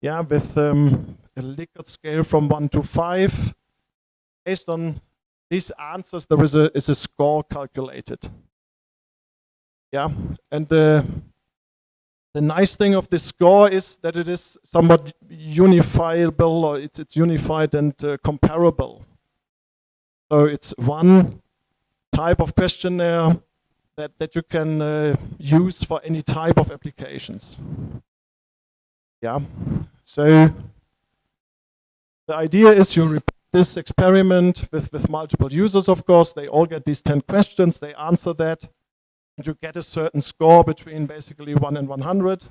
Yeah, with a Likert scale from 1 to 5. Based on these answers, there is a score calculated. Yeah, and the nice thing of this score is that it is somewhat unifiable, or it's unified and comparable. So it's one type of questionnaire that you can use for any type of applications. Yeah, so the idea is you repeat this experiment with multiple users, of course. They all get these 10 questions, they answer that, and you get a certain score between basically 1 and 100.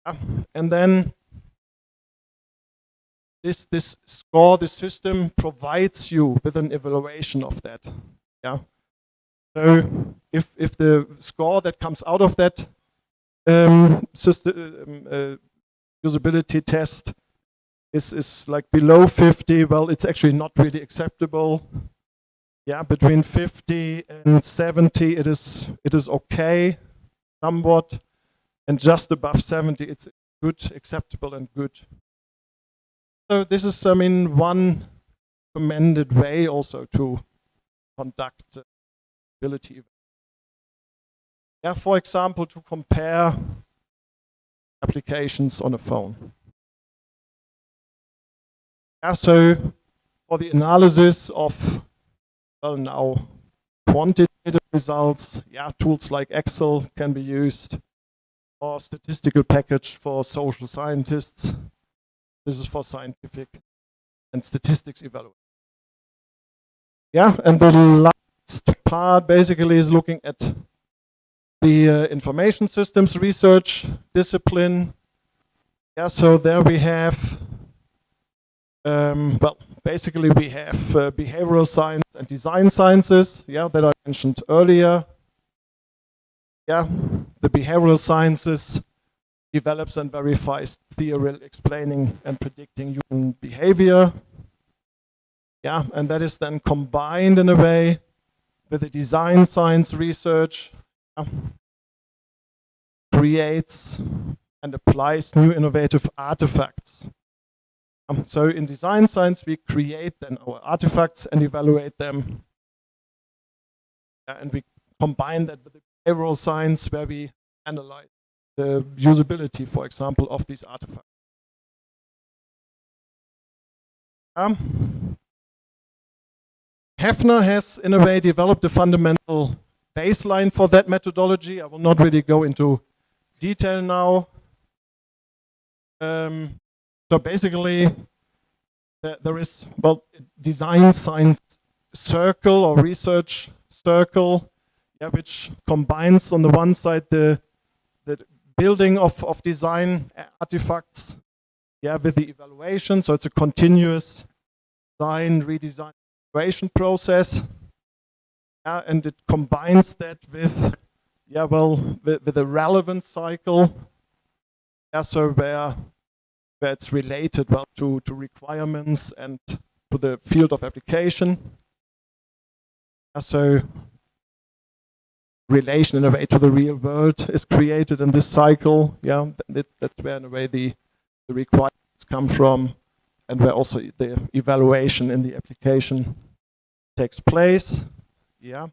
Yeah. And then this score, this system provides you with an evaluation of that. Yeah. So if the score that comes out of that system, usability test is like below 50, well, it's actually not really acceptable. Yeah, between 50 and 70, it is okay, somewhat, and just above 70, it's good, acceptable, and good. So this is, I mean, one recommended way also to conduct usability. Yeah, for example, to compare applications on a phone. Yeah, so for the analysis of, well, now quantitative results, yeah, tools like Excel can be used, or statistical package for social scientists. This is for scientific and statistics evaluation. Yeah, and the last part basically is looking at the information systems research discipline. Yeah, so there we have, well, basically we have behavioral science and design sciences, yeah, that I mentioned earlier. Yeah, the behavioral sciences develops and verifies theory explaining and predicting human behavior. Yeah, and that is then combined in a way with the design science research, creates and applies new innovative artifacts. So in design science, we create then our artifacts and evaluate them. And we combine that with the behavioral science where we analyze the usability, for example, of these artifacts. Hefner has, in a way, developed a fundamental baseline for that methodology. I will not really go into detail now. So basically, there is, well, design science circle or research circle, yeah, which combines on the one side the building of design artifacts, yeah, with the evaluation. So it's a continuous design, redesign, evaluation process, yeah, and it combines that with, yeah, well, with a relevance cycle, yeah, so where it's related, well, to requirements and to the field of application. Yeah, so relation in a way to the real world is created in this cycle. Yeah, that's where in a way the requirements come from, and where also the evaluation in the application takes place. Yeah,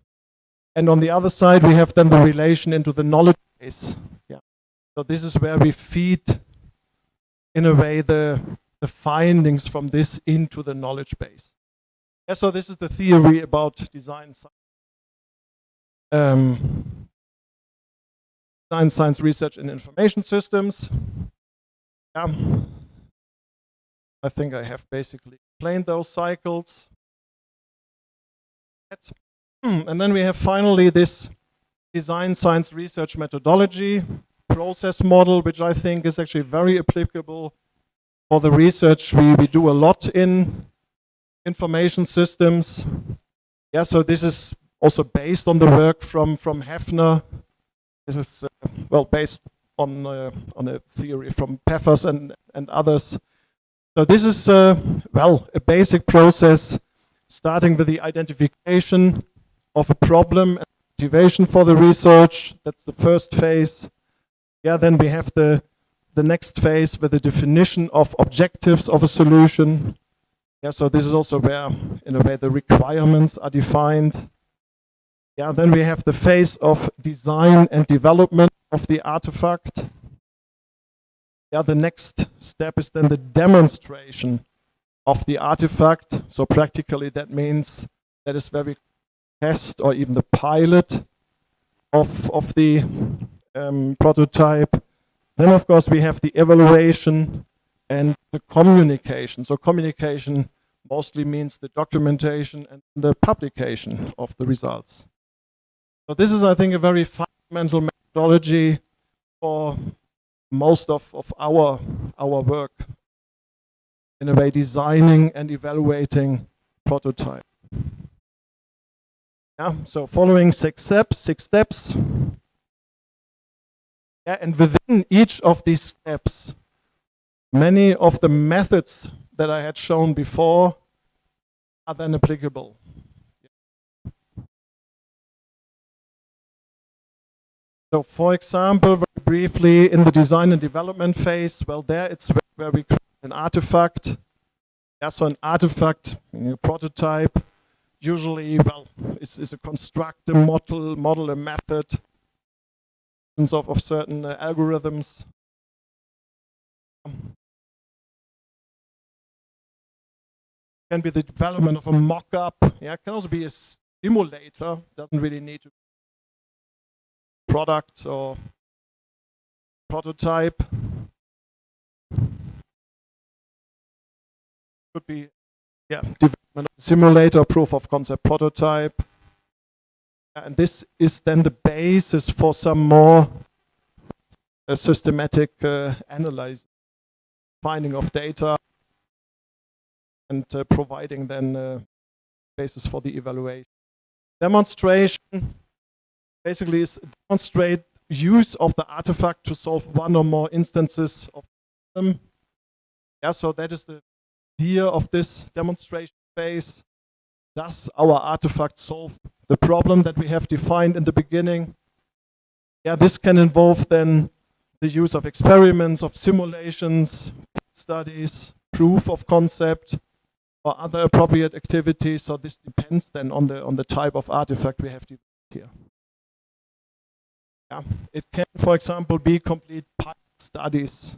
and on the other side we have then the relation into the knowledge base. Yeah, so this is where we feed in a way the findings from this into the knowledge base. Yeah, so this is the theory about design science. Design science research in information systems. Yeah. I think I have basically explained those cycles. And then we have finally this design science research methodology process model, which I think is actually very applicable for the research we do a lot in information systems. Yeah, so this is also based on the work from Hefner. This is well based on a theory from Peffers and others. So this is well a basic process, starting with the identification of a problem and motivation for the research. That's the first phase. Yeah, then we have the next phase with the definition of objectives of a solution. Yeah, so this is also where, in a way, the requirements are defined. Yeah, then we have the phase of design and development of the artifact. Yeah, the next step is then the demonstration of the artifact. So practically that means that is where we test or even the pilot of the prototype. Then of course we have the evaluation and the communication. So communication mostly means the documentation and the publication of the results. So this is, I think, a very fundamental methodology for most of our work, in a way, designing and evaluating prototype. Yeah, so following six steps. Yeah, and within each of these steps, many of the methods that I had shown before are then applicable. So for example, very briefly, in the design and development phase, well, there it's where we create an artifact. Yeah, so an artifact, a prototype, usually, well, is a construct, a model, a method of certain algorithms. Can be the development of a mock-up. Yeah, it can also be a simulator. Doesn't really need to be product or prototype. Could be, yeah, development of simulator, proof of concept prototype. And this is then the basis for some more systematic analysis, finding of data, and providing then basis for the evaluation. Demonstration basically is demonstrate use of the artifact to solve one or more instances of them. Yeah, so that is the idea of this demonstration phase. Does our artifact solve the problem that we have defined in the beginning? Yeah, this can involve then the use of experiments, of simulations, studies, proof of concept, or other appropriate activities. So this depends then on the type of artifact we have developed here. Yeah, it can, for example, be complete pilot studies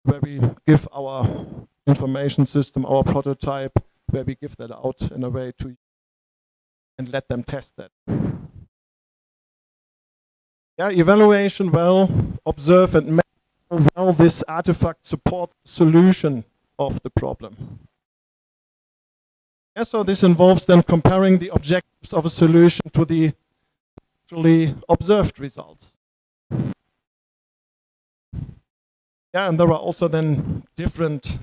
where we give our information system, our prototype, where we give that out in a way to and let them test that. Yeah, evaluation, well, observe and measure how well this artifact supports the solution of the problem. Yeah, so this involves then comparing the objectives of a solution to the actually observed results. Yeah, and there are also then different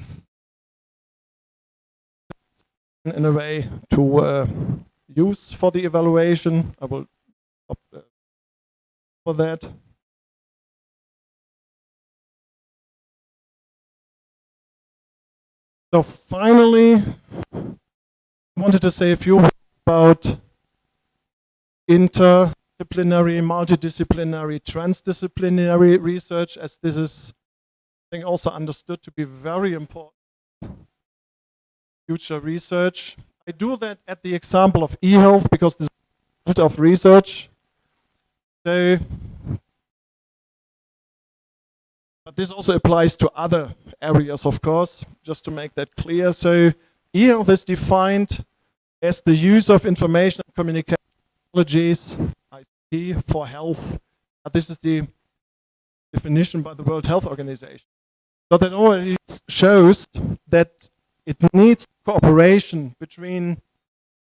in a way to use for the evaluation. I will stop for that. So finally, I wanted to say a few words about interdisciplinary, multidisciplinary, transdisciplinary research, as this is, I think, also understood to be very important future research. I do that at the example of e-health because this is a bit of research. So, but this also applies to other areas, of course, just to make that clear. So e-health is defined as the use of information and communication technologies, ICT, for health. This is the definition by the World Health Organization. So that already shows that it needs cooperation between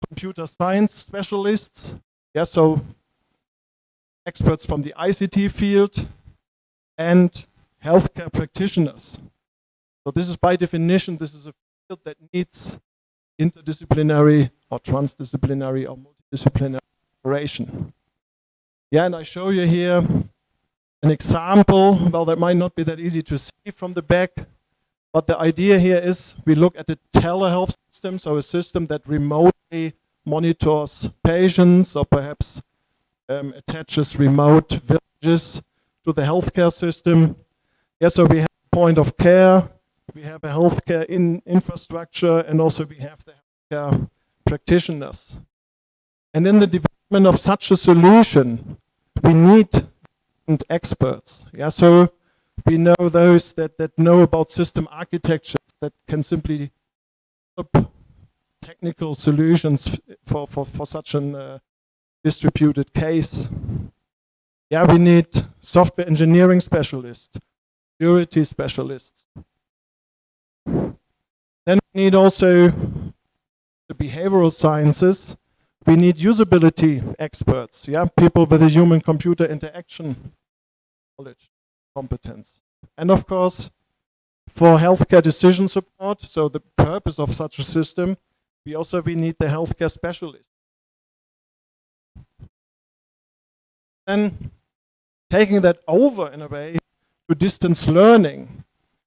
computer science specialists, yeah, so experts from the ICT field, and healthcare practitioners. So this is by definition, this is a field that needs interdisciplinary or transdisciplinary or multidisciplinary cooperation. Yeah, and I show you here an example. Well, that might not be that easy to see from the back, but the idea here is we look at the telehealth system, so a system that remotely monitors patients or perhaps attaches remote villages to the healthcare system. Yeah, so we have a point of care, we have a healthcare infrastructure, and also we have the healthcare practitioners. And in the development of such a solution, we need experts. Yeah, so we know those that know about system architectures, that can simply develop technical solutions for such an distributed case. Yeah, we need software engineering specialists, security specialists. Then we need also the behavioral sciences. We need usability experts, yeah, people with a human-computer interaction knowledge, competence. And of course, for healthcare decision support, so the purpose of such a system, we need the healthcare specialist. And taking that over in a way to distance learning,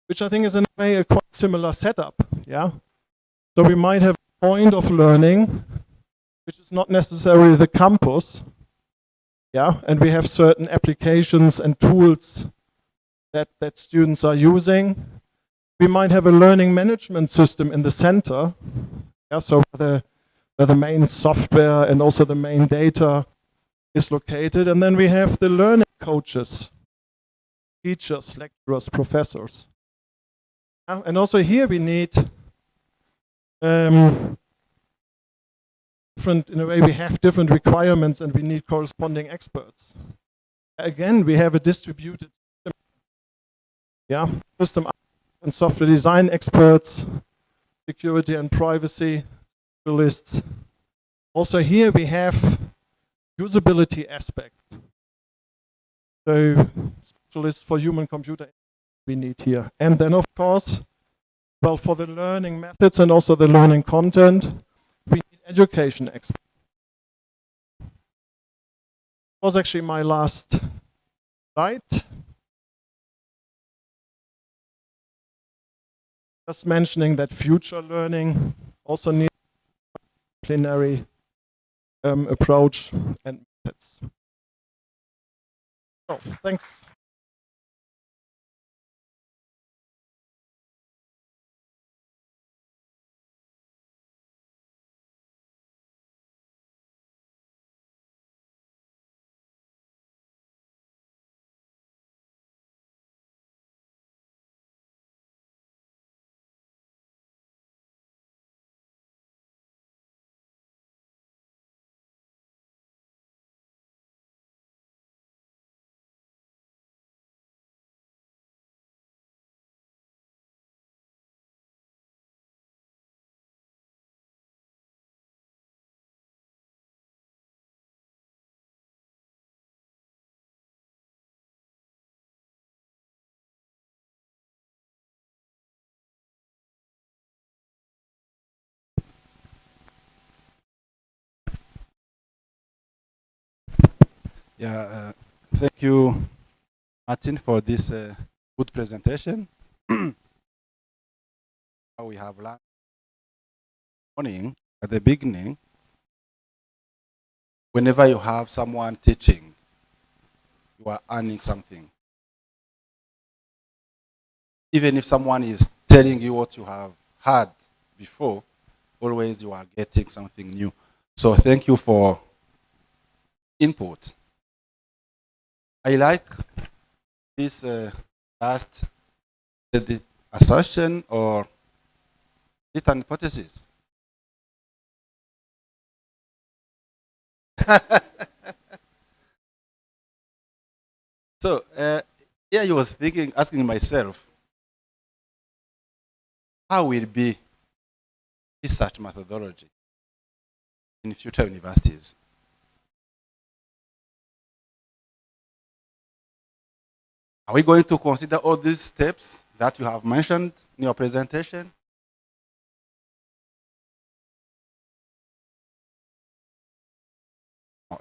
which I think is in a way a quite similar setup, yeah. So we might have a point of learning, which is not necessarily the campus, yeah, and we have certain applications and tools that students are using. We might have a learning management system in the center, yeah, so where the main software and also the main data is located, and then we have the learning coaches, teachers, lecturers, professors. And also here we need different, in a way we have different requirements and we need corresponding experts. Again, we have a distributed system, yeah, system and software design experts, security and privacy specialists. Also here we have usability aspect. So specialist for human computer we need here. And then of course, well, for the learning methods and also the learning content, we need education experts. Was actually my last slide. Just mentioning that future learning also needs a disciplinary approach and methods. So, thanks. Yeah, thank you, Martin, for this good presentation. We have learned morning at the beginning. Whenever you have someone teaching, you are earning something. Even if someone is telling you what you have heard before, always you are getting something new. So thank you for input. I like this last the assertion or it an hypothesis. So yeah, I was thinking, asking myself, how will be research methodology in future universities? Are we going to consider all these steps that you have mentioned in your presentation?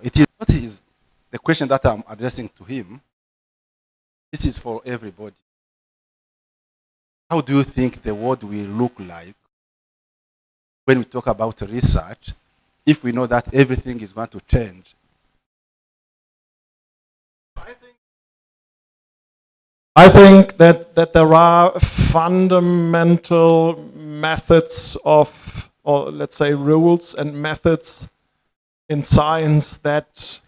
It is what is the question that I'm addressing to him. This is for everybody. How do you think the world will look like when we talk about research if we know that everything is going to change? I think that there are fundamental methods of, or let's say rules and methods in science that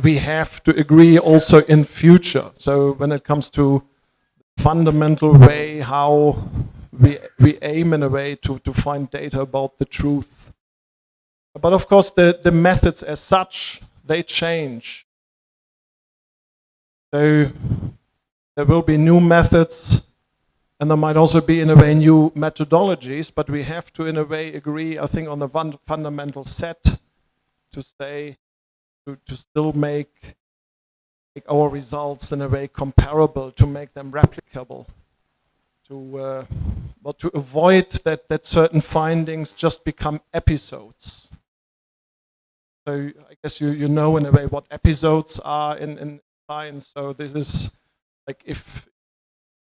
we have to agree also in future. So when it comes to fundamental way how we aim in a way to find data about the truth. But of course the methods as such, they change. So there will be new methods and there might also be in a way new methodologies, but we have to in a way agree, I think, on the fundamental set to say, to still make our results in a way comparable, to make them replicable, to to avoid that certain findings just become episodes. So I guess you know in a way what episodes are in science. So this is like if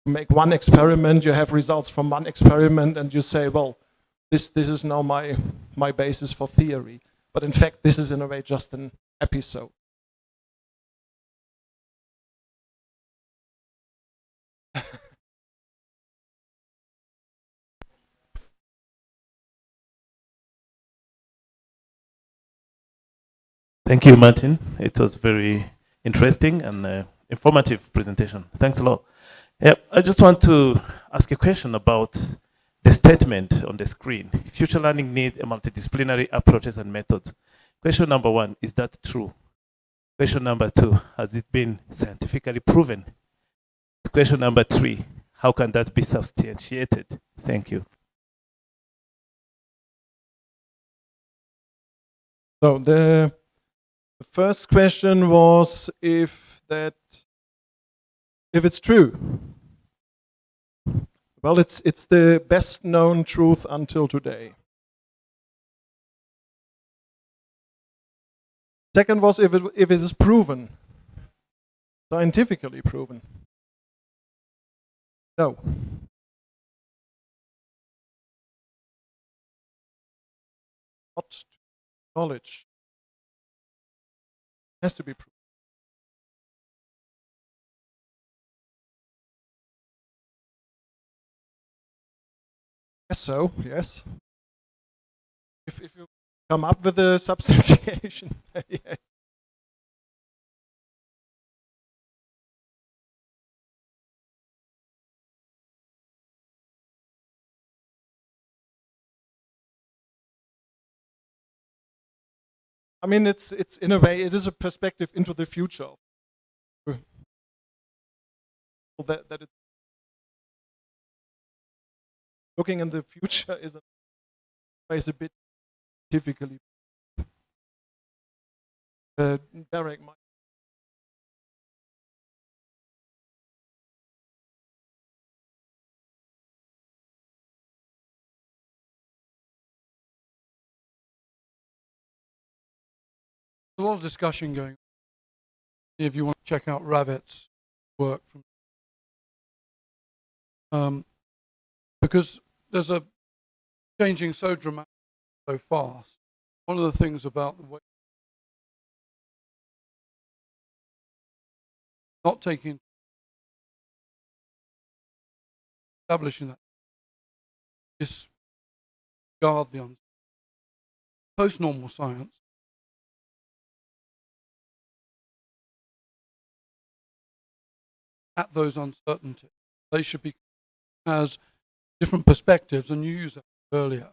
you make one experiment, you have results from one experiment, and you say, well, this is now my basis for theory. But in fact, this is in a way just an episode. Thank you, Martin. It was very interesting and informative presentation. Thanks a lot. Yeah, I just want to ask a question about the statement on the screen. Future learning needs multidisciplinary approaches and methods. Question number one, is that true? Question number two, has it been scientifically proven? Question number three, how can that be substantiated? Thank you. So The first question was if it's true. Well, it's the best known truth until today. Second was if it is proven, scientifically proven. No. Not knowledge. It has to be proven. Yes, so, yes. If you come up with a substantiation, yes. I mean, it's in a way, it is a perspective into the future. That it's looking in the future is always a bit typically. Derek might. A lot of discussion going on. If you want to check out Ravit's work from because there's a changing so dramatic so fast. One of the things about the way not taking establishing that disregard the post-normal science at those uncertainties. They should be as different perspectives, and you used that earlier,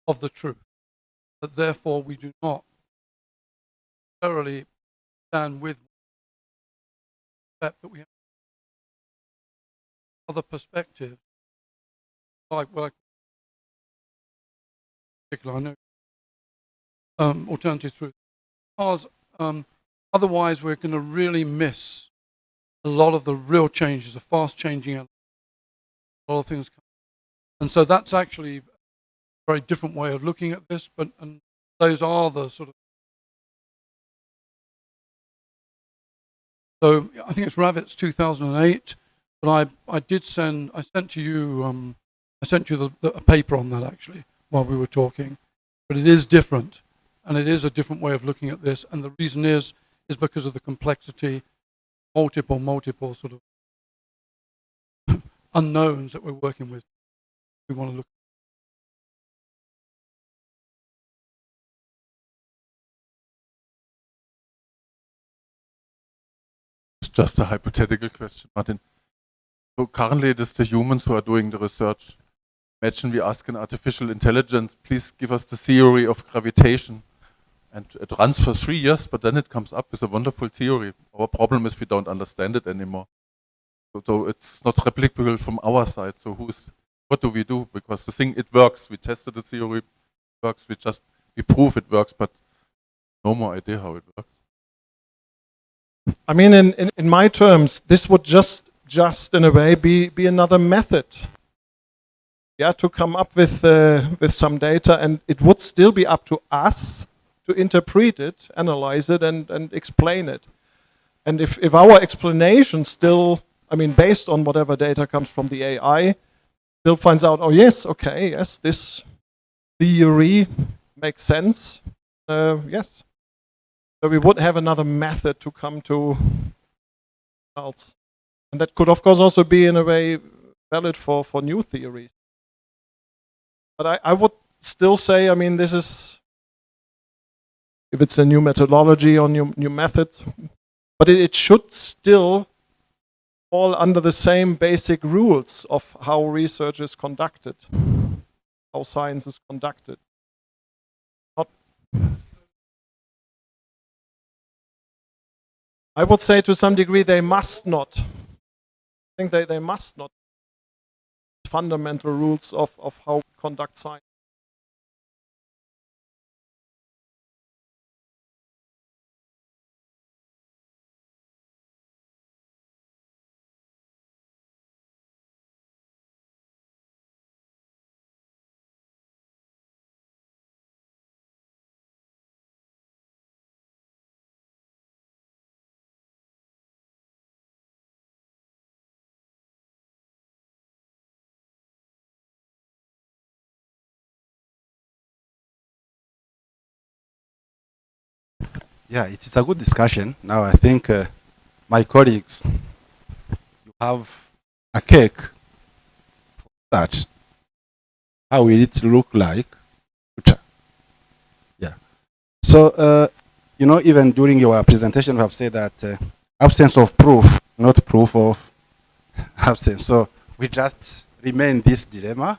of the truth. That therefore we do not thoroughly stand with the fact that we have other perspectives, like well, particularly I know alternative truth. Because otherwise we're going to really miss a lot of the real changes, the fast changing, a lot of things. And so that's actually a very different way of looking at this, but and those are the sort of. So I think it's Ravit's 2008, but I sent to you a paper on that actually while we were talking, but it is different, and it is a different way of looking at this, and the reason is because of the complexity, multiple sort of unknowns that we're working with. We want to look. It's just a hypothetical question, Martin. So currently it is the humans who are doing the research. Imagine we ask an artificial intelligence, please give us the theory of gravitation. And it runs for 3 years, but then it comes up with a wonderful theory. Our problem is we don't understand it anymore. So it's not replicable from our side. So what do we do? Because the thing, it works. We tested the theory, it works. We prove it works, but no more idea how it works. I mean, in my terms, this would just in a way be another method. Yeah, to come up with some data, and it would still be up to us to interpret it, analyze it, and explain it. And if our explanation still, I mean, based on whatever data comes from the AI, still finds out, oh yes, okay, yes, this theory makes sense, yes. So we would have another method to come to results. And that could, of course, also be in a way valid for new theories. But I would still say, I mean, this is, if it's a new methodology or new method, but it should still fall under the same basic rules of how research is conducted, how science is conducted. Not, I would say to some degree they must not. I think they must not. Fundamental rules of how we conduct science. Yeah, it is a good discussion. Now I think my colleagues, you have a cake for that. How will it look like? Yeah. So, even during your presentation, you have said that absence of proof, not proof of absence. So we just remain this dilemma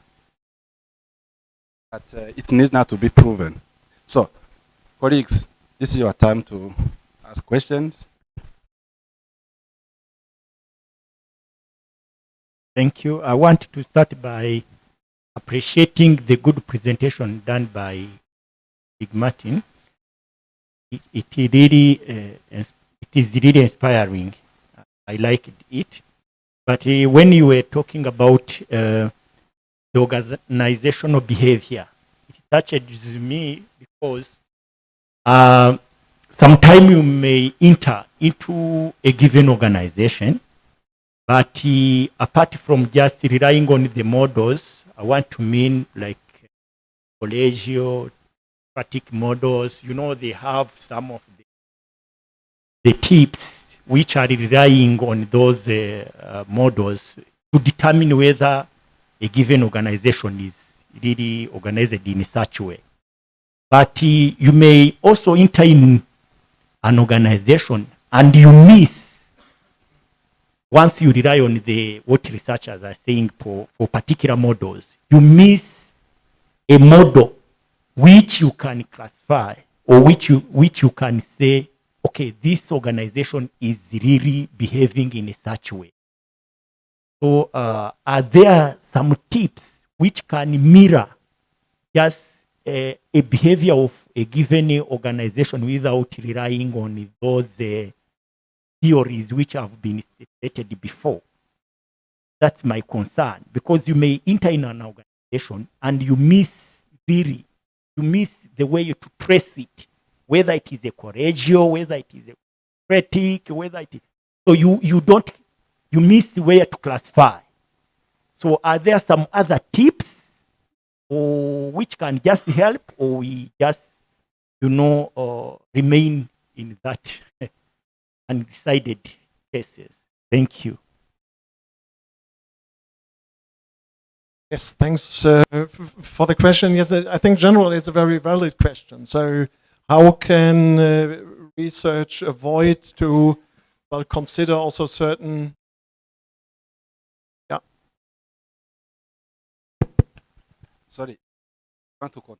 that it needs not to be proven. So, colleagues, this is your time to ask questions. Thank you. I want to start by appreciating the good presentation done by Big Martin. It is really inspiring. I liked it. But when you were talking about the organizational behavior, it touches me because sometimes you may enter into a given organization, but apart from just relying on the models, I want to mean like collegial, pratic models. They have some of the tips which are relying on those models to determine whether a given organization is really organized in such a way. But you may also enter in an organization and you miss, once you rely on what researchers are saying for particular models, you miss a model which you can classify or which you can say, okay, this organization is really behaving in such a way. So are there some tips which can mirror just a behavior of a given organization without relying on those theories which have been stated before? That's my concern, because you may enter in an organization and you miss the way to trace it, whether it is a collegial, whether it is a critic, whether it is, so you miss where to classify. So are there some other tips or which can just help, or we just remain in that undecided cases? Thank you. Yes, thanks for the question. Yes, I think generally it's a very valid question. So how can research avoid to consider also certain... Yeah. Sorry, I want to continue.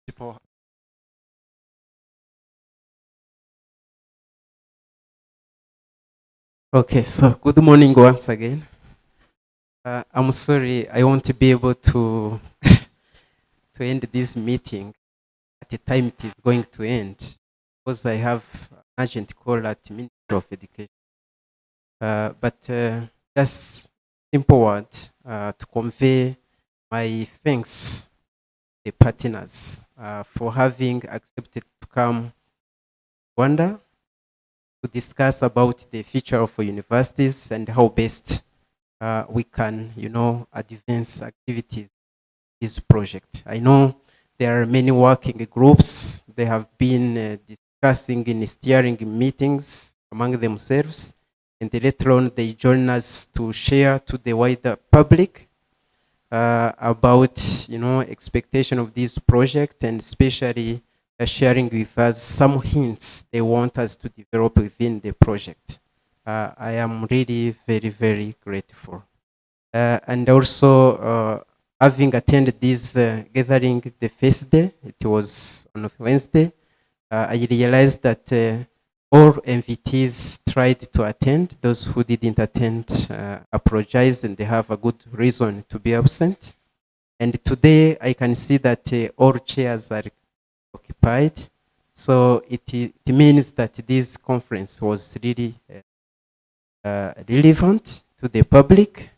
People. Okay, so good morning once again. I'm sorry, I won't be able to to end this meeting at the time it is going to end, because I have an urgent call at Ministry of Education. But just simple word to convey my thanks to the partners for having accepted to come to Rwanda to discuss about the future of universities and how best we can, advance activities this project. I know there are many working groups. They have been discussing in steering meetings among themselves, and later on they join us to share to the wider public about expectation of this project, and especially sharing with us some hints they want us to develop within the project. I am really very, very grateful. And also having attended this gathering the first day, it was on Wednesday, I realized that all MVTs tried to attend. Those who didn't attend apologized, and they have a good reason to be absent. And today I can see that all chairs are occupied. So it means that this conference was really relevant to the public,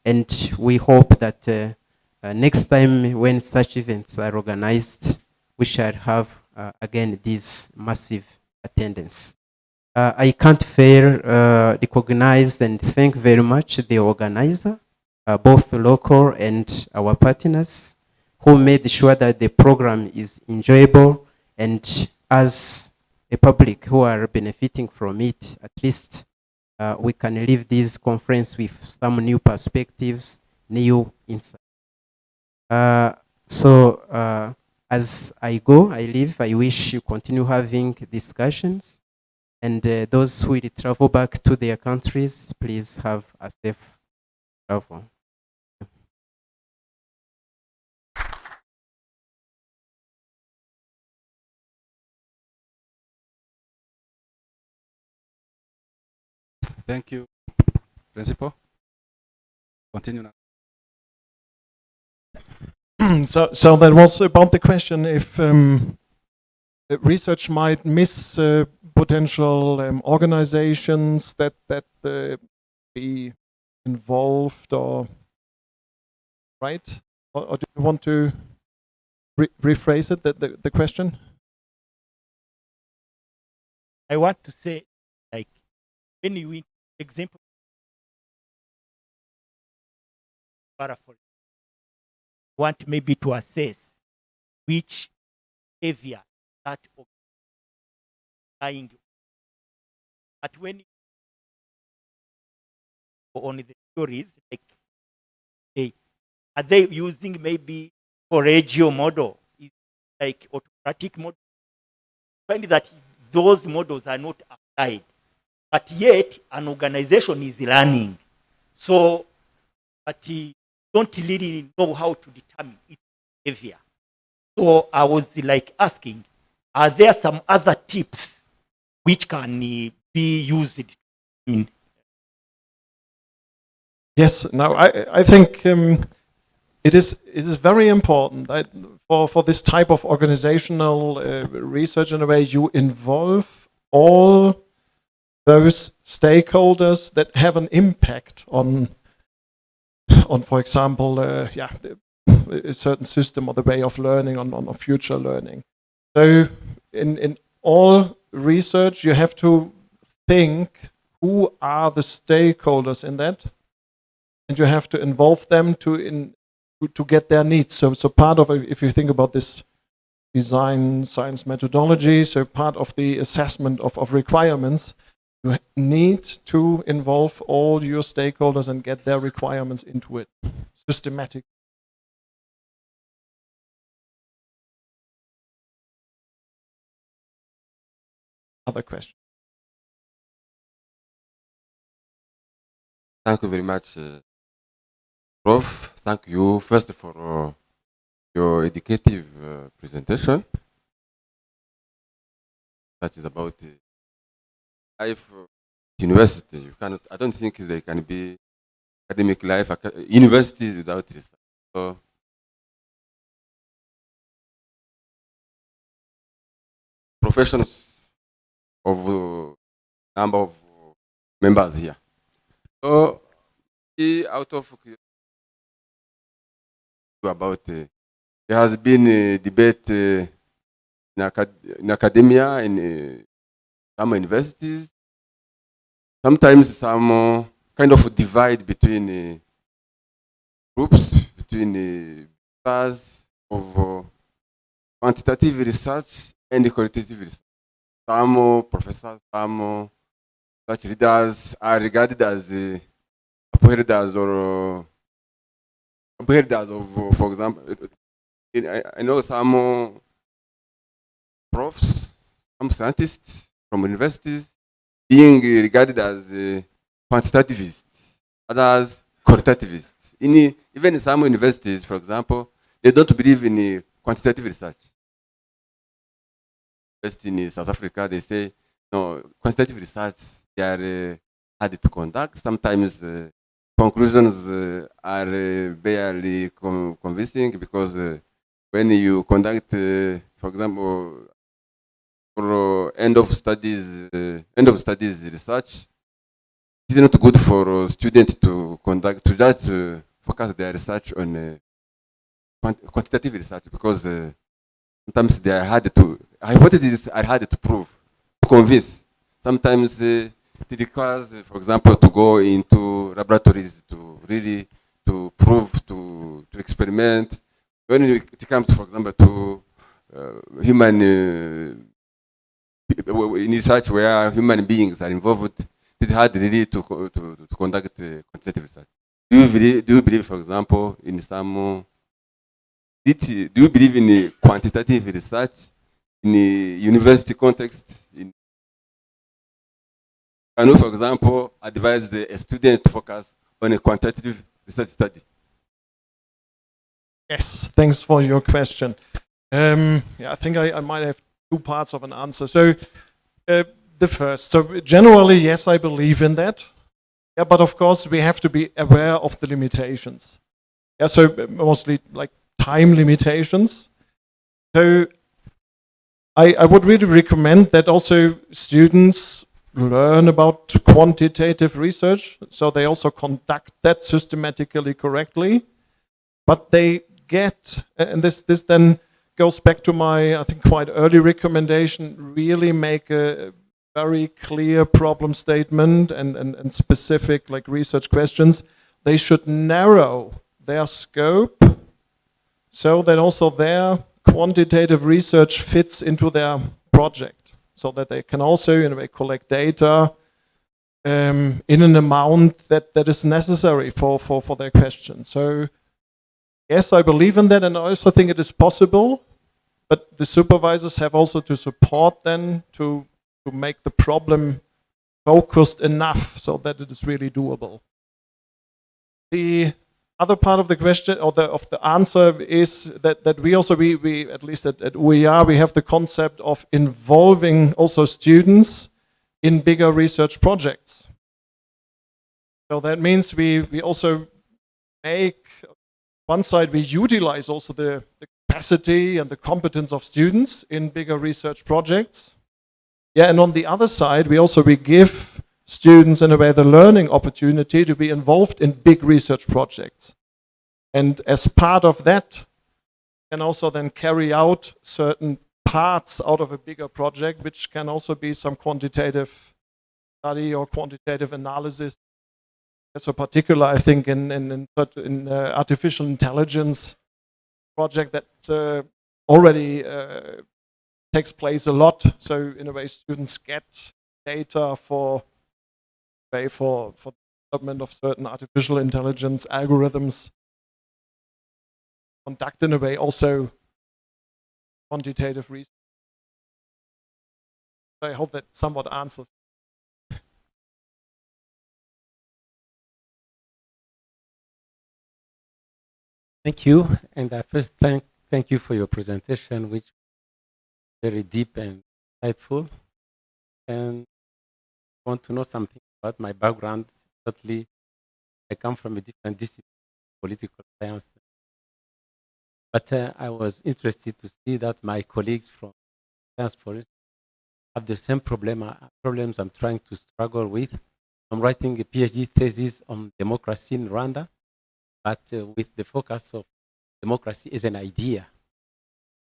and we hope that next time when such events are organized, we shall have again this massive attendance. I can't fail recognize and thank very much the organizer, both local and our partners. who made sure that the program is enjoyable, and as a public who are benefiting from it, at least we can leave this conference with some new perspectives, new insights. So as I go, I leave, I wish you continue having discussions. And those who will travel back to their countries, please have a safe travel. Thank you, Principal. Continue now. So that was about the question if research might miss potential organizations that be involved, or right? Or do you want to rephrase it, the question? I want to say, like, when you example, want maybe to assess which behavior that lying, but when on the theories, like, are they using maybe Correggio model, like autocratic model? Find that those models are not applied, but yet an organization is learning. So, but don't really know how to determine its behavior. So I was like asking, are there some other tips which can be used in? Yes, no, I think it is very important that for this type of organizational research, in a way, you involve all those stakeholders that have an impact on for example, a certain system or the way of learning, on future learning. So in all research, you have to think who are the stakeholders in that, and you have to involve them to get their needs. So part of, if you think about this design science methodology, so part of the assessment of requirements, you need to involve all your stakeholders and get their requirements into it, systematic. Other question? Thank you very much, Prof. Thank you first for your educative presentation. That is about life university. You cannot. I don't think there can be academic life universities without research. So professions of number of members here. So out of about there has been a debate in academia, in some universities. Sometimes some kind of divide between groups, between paths of quantitative research and qualitative research. Some professors, some such leaders are regarded as upholders or upholders of, for example, I know some profs, some scientists from universities being regarded as quantitativists, others qualitativists. Even in some universities, for example, they don't believe in quantitative research. Just in South Africa, they say, no, quantitative research, they are hard to conduct. Sometimes conclusions are barely convincing because when you conduct, for example, for end of studies research, it is not good for students to just focus their research on quantitative research because sometimes they are hard to, hypotheses are hard to prove, to convince. Sometimes it requires, for example, to go into laboratories to really to prove, to experiment. when it comes, for example, to human in research where human beings are involved, it's hard really to conduct quantitative research. Do you believe, for example, in some do you believe in quantitative research in a university context? Can you, for example, advise a student to focus on a quantitative research study? Yes, thanks for your question. Yeah, I think I might have two parts of an answer. So the first, so generally, yes, I believe in that. Yeah, but of course, we have to be aware of the limitations. Yeah, so mostly like time limitations. So I would really recommend that also students learn about quantitative research, so they also conduct that systematically correctly. But they get, and this then goes back to my, I think, quite early recommendation, really make a very clear problem statement and specific like research questions. They should narrow their scope so that also their quantitative research fits into their project, so that they can also, in a way, collect data in an amount that is necessary for their question. So yes, I believe in that, and I also think it is possible, but the supervisors have also to support them to make the problem focused enough so that it is really doable. The other part of the question, or of the answer, is that we also, we at least at OER, we have the concept of involving also students in bigger research projects. So that means we also make, one side we utilize also the capacity and the competence of students in bigger research projects. Yeah, and on the other side, we give students in a way the learning opportunity to be involved in big research projects. And as part of that, can also then carry out certain parts out of a bigger project, which can also be some quantitative study or quantitative analysis. So particular, I think, in artificial intelligence project that already takes place a lot. So in a way, students get data for development of certain artificial intelligence algorithms, conduct in a way also quantitative research. I hope that somewhat answers. Thank you, and I first thank you for your presentation, which was very deep and insightful. And I want to know something about my background. Totally, I come from a different discipline, political science. But I was interested to see that my colleagues from science, for instance, have the same problems I'm trying to struggle with. I'm writing a PhD thesis on democracy in Rwanda, but with the focus of democracy as an idea.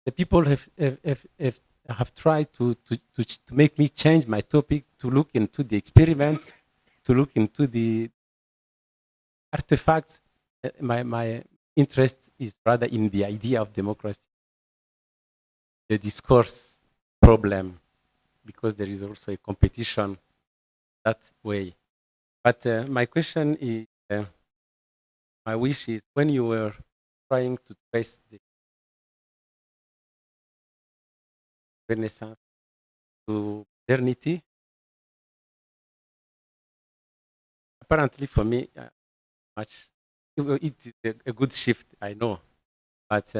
The people have tried to make me change my topic, to look into the experiments, to look into the artifacts. My interest is rather in the idea of democracy, the discourse problem, because there is also a competition that way. But my question is, my wish is, when you were trying to trace the Renaissance to modernity, apparently for me, it is a good shift, I know, but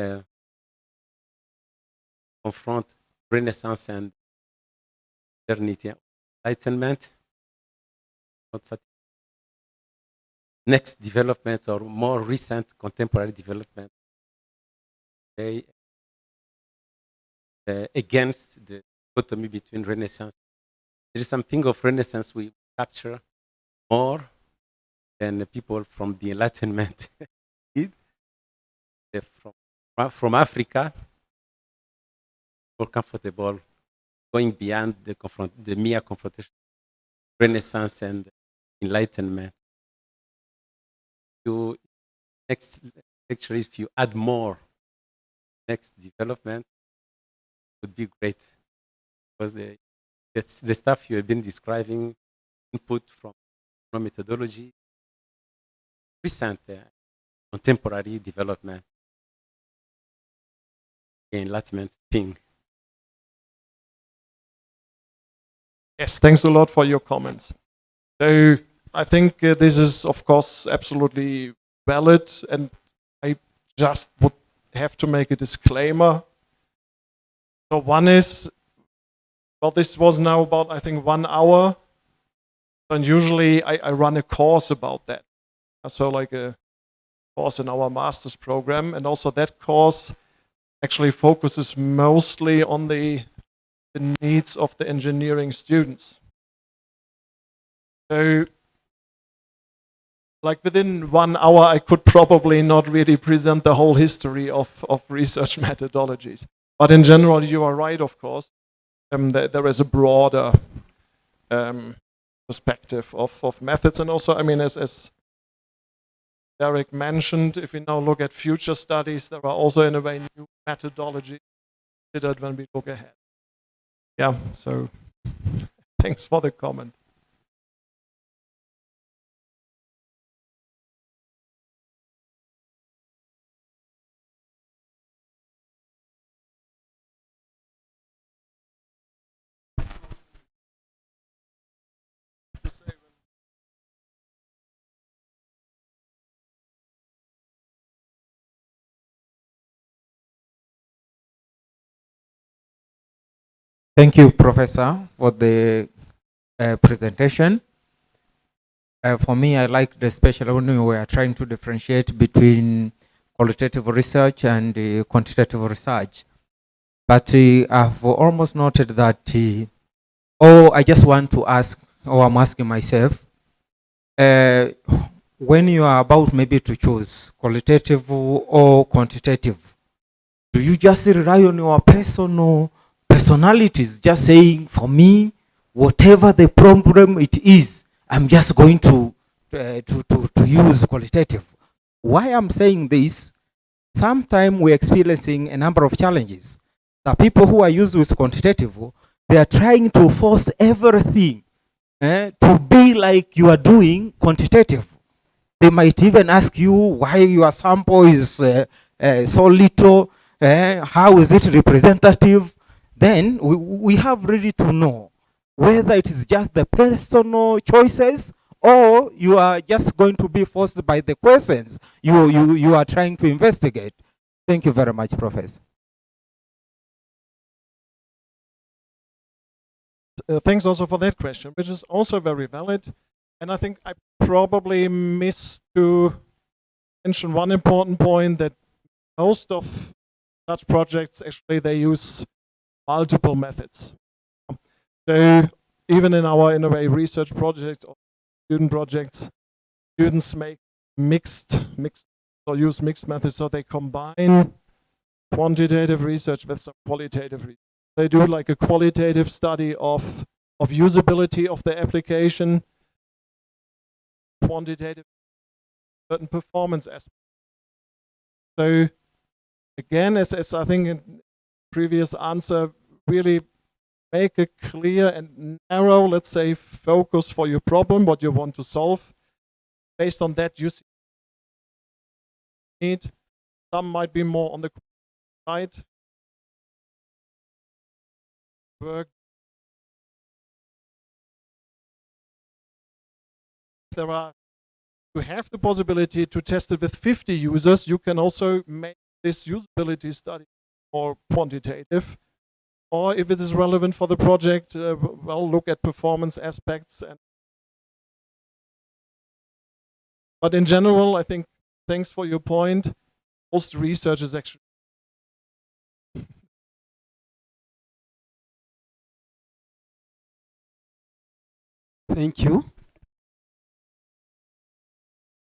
confront Renaissance and modernity, Enlightenment, not such next development or more recent contemporary development, they against the dichotomy between Renaissance. There is something of Renaissance we capture more than the people from the Enlightenment did. From Africa, more comfortable going beyond the mere confrontation, Renaissance and Enlightenment. Next lecture, if you add more next development would be great, because the stuff you have been describing, input from methodology, recent contemporary development, enlightenment thing. Yes, thanks a lot for your comments. So I think this is, of course, absolutely valid, and I just would have to make a disclaimer. So one is, well, this was now about, I think, 1 hour, and usually I run a course about that. So like a course in our master's program, and also that course actually focuses mostly on the needs of the engineering students. So like within 1 hour, I could probably not really present the whole history of research methodologies. But in general, you are right, of course. There is a broader perspective of methods. And also, I mean, as Derek mentioned, if we now look at future studies, there are also in a way new methodologies considered when we look ahead. Yeah, so thanks for the comment. Thank you, Professor, for the presentation. For me, I like the especially when we were trying to differentiate between qualitative research and quantitative research. But I've almost noted that, I just want to ask, or I'm asking myself, when you are about maybe to choose qualitative or quantitative, do you just rely on your personalities, just saying, for me, whatever the problem it is, I'm just going to use qualitative? Why I'm saying this, sometimes we're experiencing a number of challenges. The people who are used with quantitative, they are trying to force everything to be like you are doing quantitative. They might even ask you why your sample is so little, how is it representative? Then we have really to know whether it is just the personal choices or you are just going to be forced by the questions you are trying to investigate. Thank you very much, Professor. Thanks also for that question, which is also very valid. And I think I probably missed to mention one important point, that most of such projects, actually, they use multiple methods. So even in our, in a way, research projects or student projects, students make mixed or use mixed methods, so they combine quantitative research with some qualitative research. They do like a qualitative study of usability of the application, quantitative certain performance aspects. So again, as I think in previous answer, really make a clear and narrow, let's say, focus for your problem, what you want to solve. Based on that, you need. Some might be more on the side. Work. There are, you have the possibility to test it with 50 users. You can also make this usability study more quantitative. Or if it is relevant for the project, well, look at performance aspects. But in general, I think, thanks for your point, most research is actually. Thank you.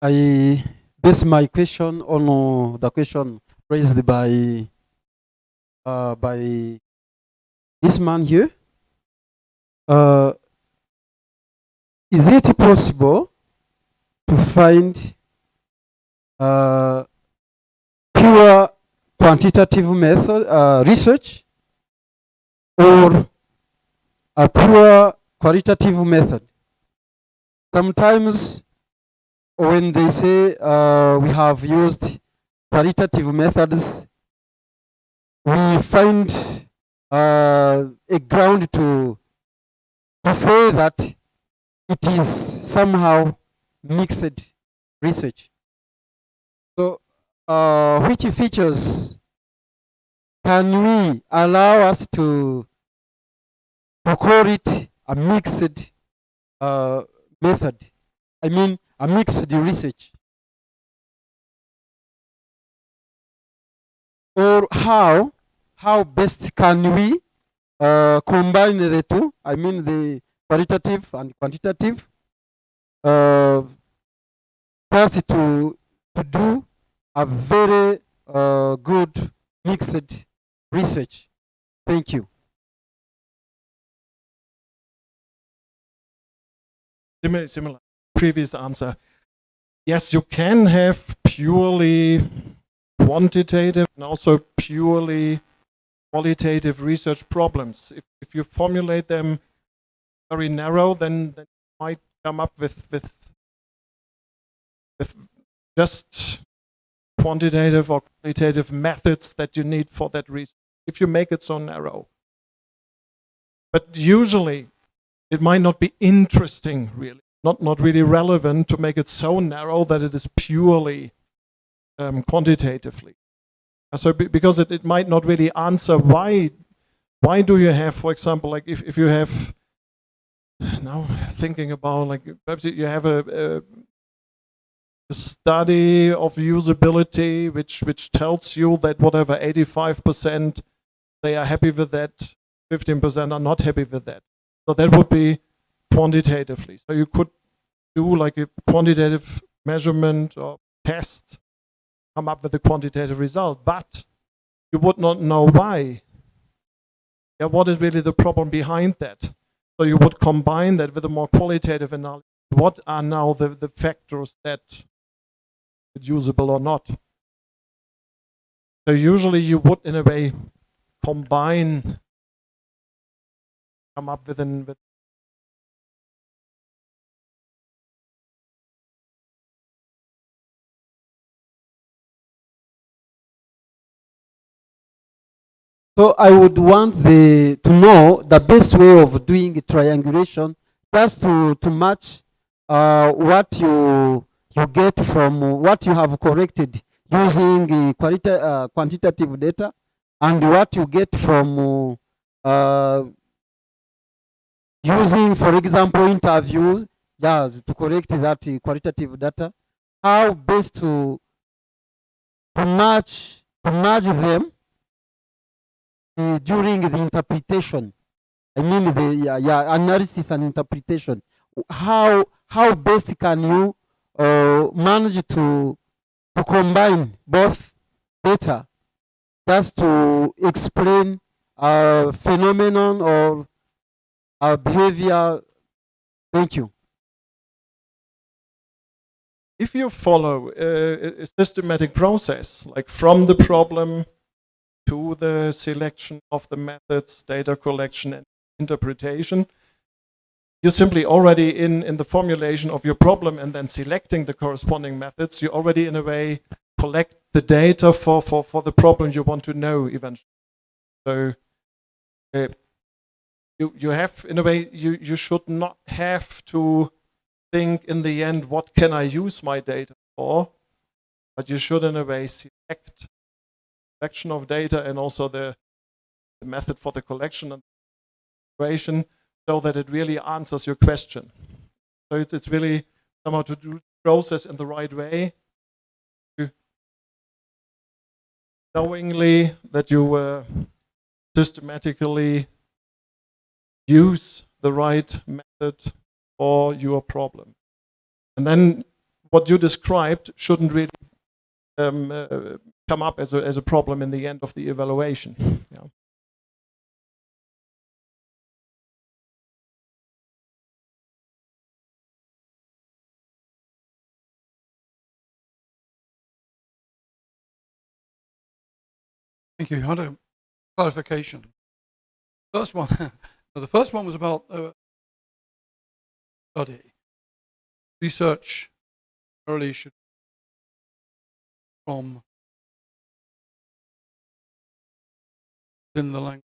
I base my question on the question raised by this man here. Is it possible to find pure quantitative method research or a pure qualitative method. Sometimes when they say we have used qualitative methods, we find a ground to say that it is somehow mixed research. So which features can we allow us to call it a mixed method? I mean, a mixed research. Or how best can we combine the two? I mean, the qualitative and quantitative. First, to do a very good mixed research. Thank you. Similar previous answer. Yes, you can have purely quantitative and also purely qualitative research problems. If you formulate them very narrow, then you might come up with just quantitative or qualitative methods that you need for that reason, if you make it so narrow. But usually it might not be interesting, really, not really relevant to make it so narrow that it is purely quantitatively. So because it might not really answer why do you have, for example, like if you have, now thinking about, like perhaps you have a study of usability which tells you that whatever 85% they are happy with that, 15% are not happy with that. So that would be quantitatively. So you could do like a quantitative measurement or test, come up with a quantitative result, but you would not know why. Yeah, what is really the problem behind that? So you would combine that with a more qualitative analysis. What are now the factors that it's usable or not? So usually you would, in a way, combine, come up with an So I would want to know the best way of doing triangulation, just to match what you get from what you have corrected using quantitative data, and what you get from using, for example, interviews, yeah, to correct that qualitative data. How best to match them during the interpretation. I mean the analysis and interpretation. How best can you manage to combine both data just to explain a phenomenon or a behavior? Thank you. If you follow a systematic process, like from the problem to the selection of the methods, data collection and interpretation, you're simply already in the formulation of your problem and then selecting the corresponding methods, you already in a way collect the data for the problem you want to know eventually. So you have, in a way, you should not have to think in the end, what can I use my data for? But you should in a way select collection of data and also the method for the collection and equation so that it really answers your question. So it's really somehow to do process in the right way, knowingly that you systematically use the right method for your problem. And then what you described shouldn't really come up as a problem in the end of the evaluation. Yeah. Thank you. I had a clarification. First one, the first one was about study. Research early should from within the language.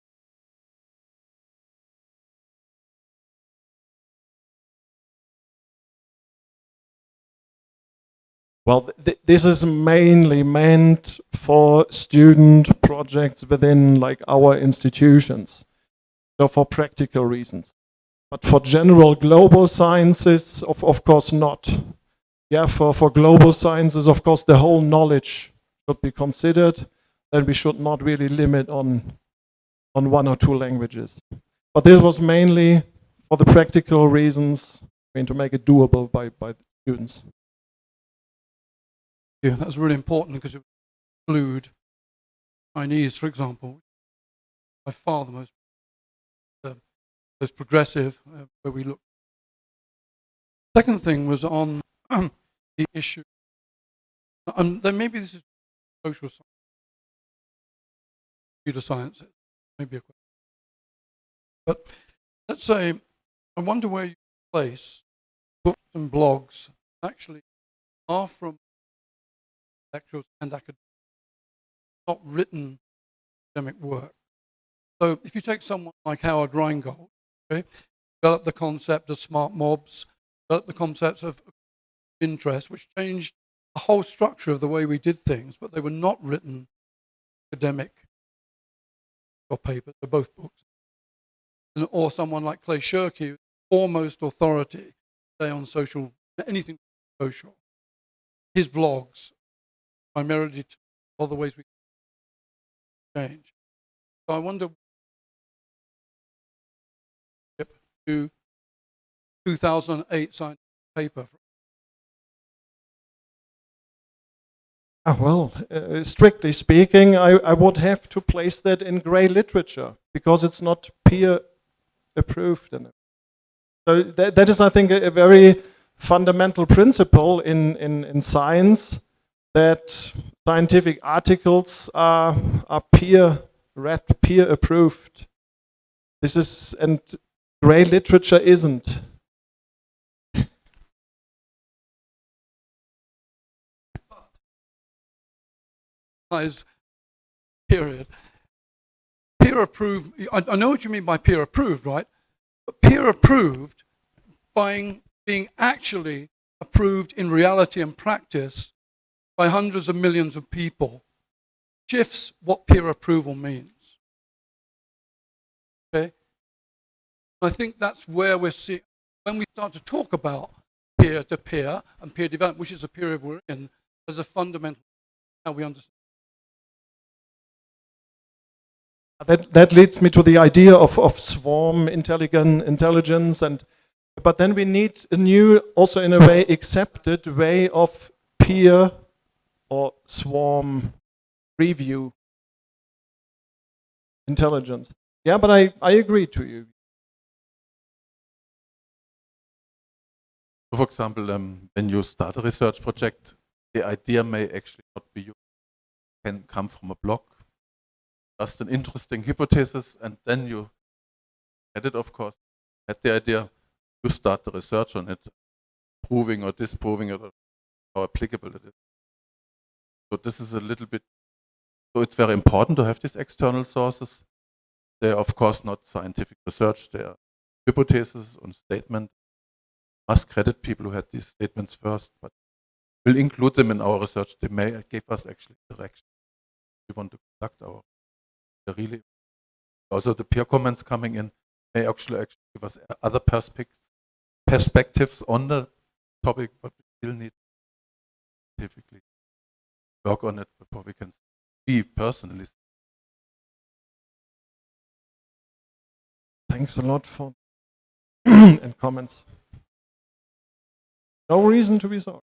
Well, this is mainly meant for student projects within like our institutions, so for practical reasons. But for general global sciences, of course not. Yeah, for global sciences, of course, the whole knowledge should be considered, and we should not really limit on one or two languages. But this was mainly for the practical reasons, to make it doable by the students. Yeah, that's really important because it would include Chinese, for example, by far the most progressive, where we look. Second thing was on the issue, and then maybe this is social science, computer sciences, maybe a question. But let's say, I wonder where you place books and blogs actually are from lecturers and academics, not written academic work. So if you take someone like Howard Rheingold, okay, developed the concept of smart mobs, developed the concepts of interest, which changed the whole structure of the way we did things, but they were not written academic or papers, they're both books. Or someone like Clay Shirky, foremost authority say on social, anything social. His blogs primarily all the ways we change. So I wonder to 2008 scientific paper. Well, strictly speaking, I would have to place that in grey literature because it's not peer approved. So that is, I think, a very fundamental principle in science, that scientific articles are peer read, peer approved. This is, and grey literature isn't. Period. Peer approved, I know what you mean by peer approved, right? But peer approved by being actually approved in reality and practice by hundreds of millions of people shifts what peer approval means. Okay? I think that's where we're seeing, when we start to talk about peer-to-peer and peer development, which is a period we're in, there's a fundamental how we understand. That leads me to the idea of swarm intelligence, but then we need a new, also in a way accepted way of peer or swarm review intelligence. Yeah, but I agree to you. For example, when you start a research project, the idea may actually not be you, can come from a blog, just an interesting hypothesis, and then you had it, of course, had the idea, you start the research on it, proving or disproving it, or how applicable it is. So this is a little bit, so it's very important to have these external sources. They are, of course, not scientific research, they are hypotheses and statements. Must credit people who had these statements first, but we'll include them in our research. They may give us actually direction. We want to conduct our really. Also, the peer comments coming in may actually give us other perspectives on the topic, but we still need to scientifically work on it before we can be personally. Thanks a lot for and comments. No reason to be sorry.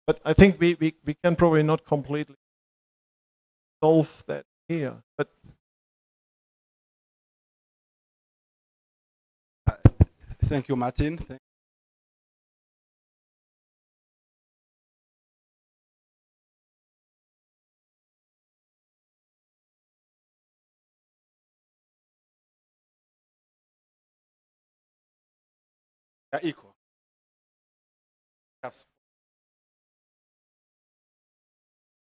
But I think we can probably not completely solve that here. But thank you, Martin. They're equal.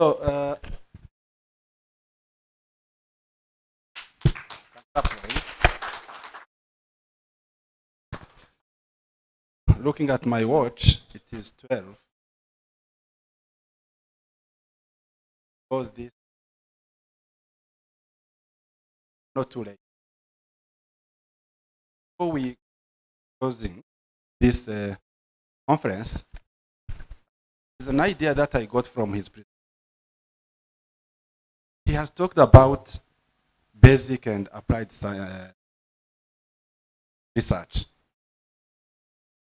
So, looking at my watch, it is 12. Because this not too late. Before we closing this conference, is an idea that I got from his presentation. He has talked about basic and applied research.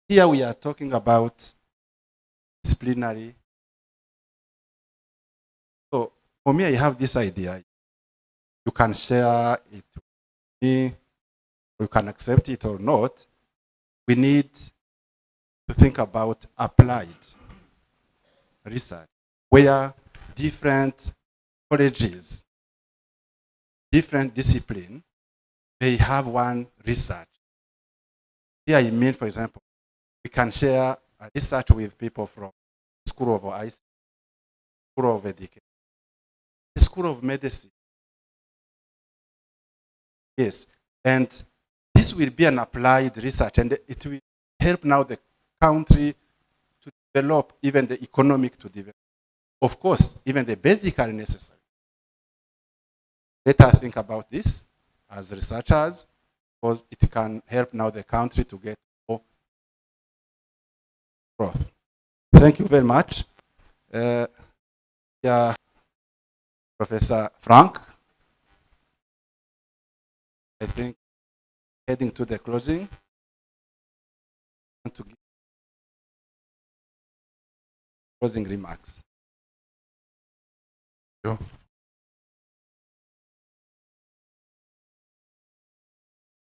Here we are talking about disciplinary. So for me, I have this idea. You can share it with me, you can accept it or not. We need to think about applied research, where different colleges, different disciplines, they have one research. Here I mean, for example, we can share a research with people from School of ICT, School of Education, the School of Medicine. Yes, and this will be an applied research, and it will help now the country to develop, even the economic to develop. Of course, even the basic are necessary. Let us think about this as researchers, because it can help now the country to get more growth. Thank you very much. Yeah, Professor Frank, I think heading to the closing. I want to give closing remarks. Yeah.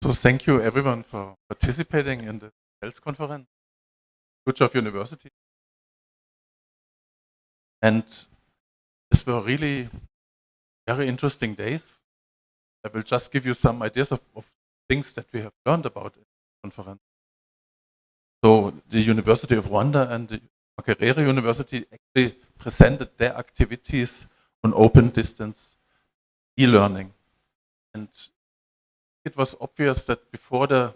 So thank you everyone for participating in the health conference. Good job, University. And these were really very interesting days. I will just give you some ideas of things that we have learned about in the conference. So the University of Rwanda and the Makerere University actually presented their activities on open distance e-learning. And it was obvious that before they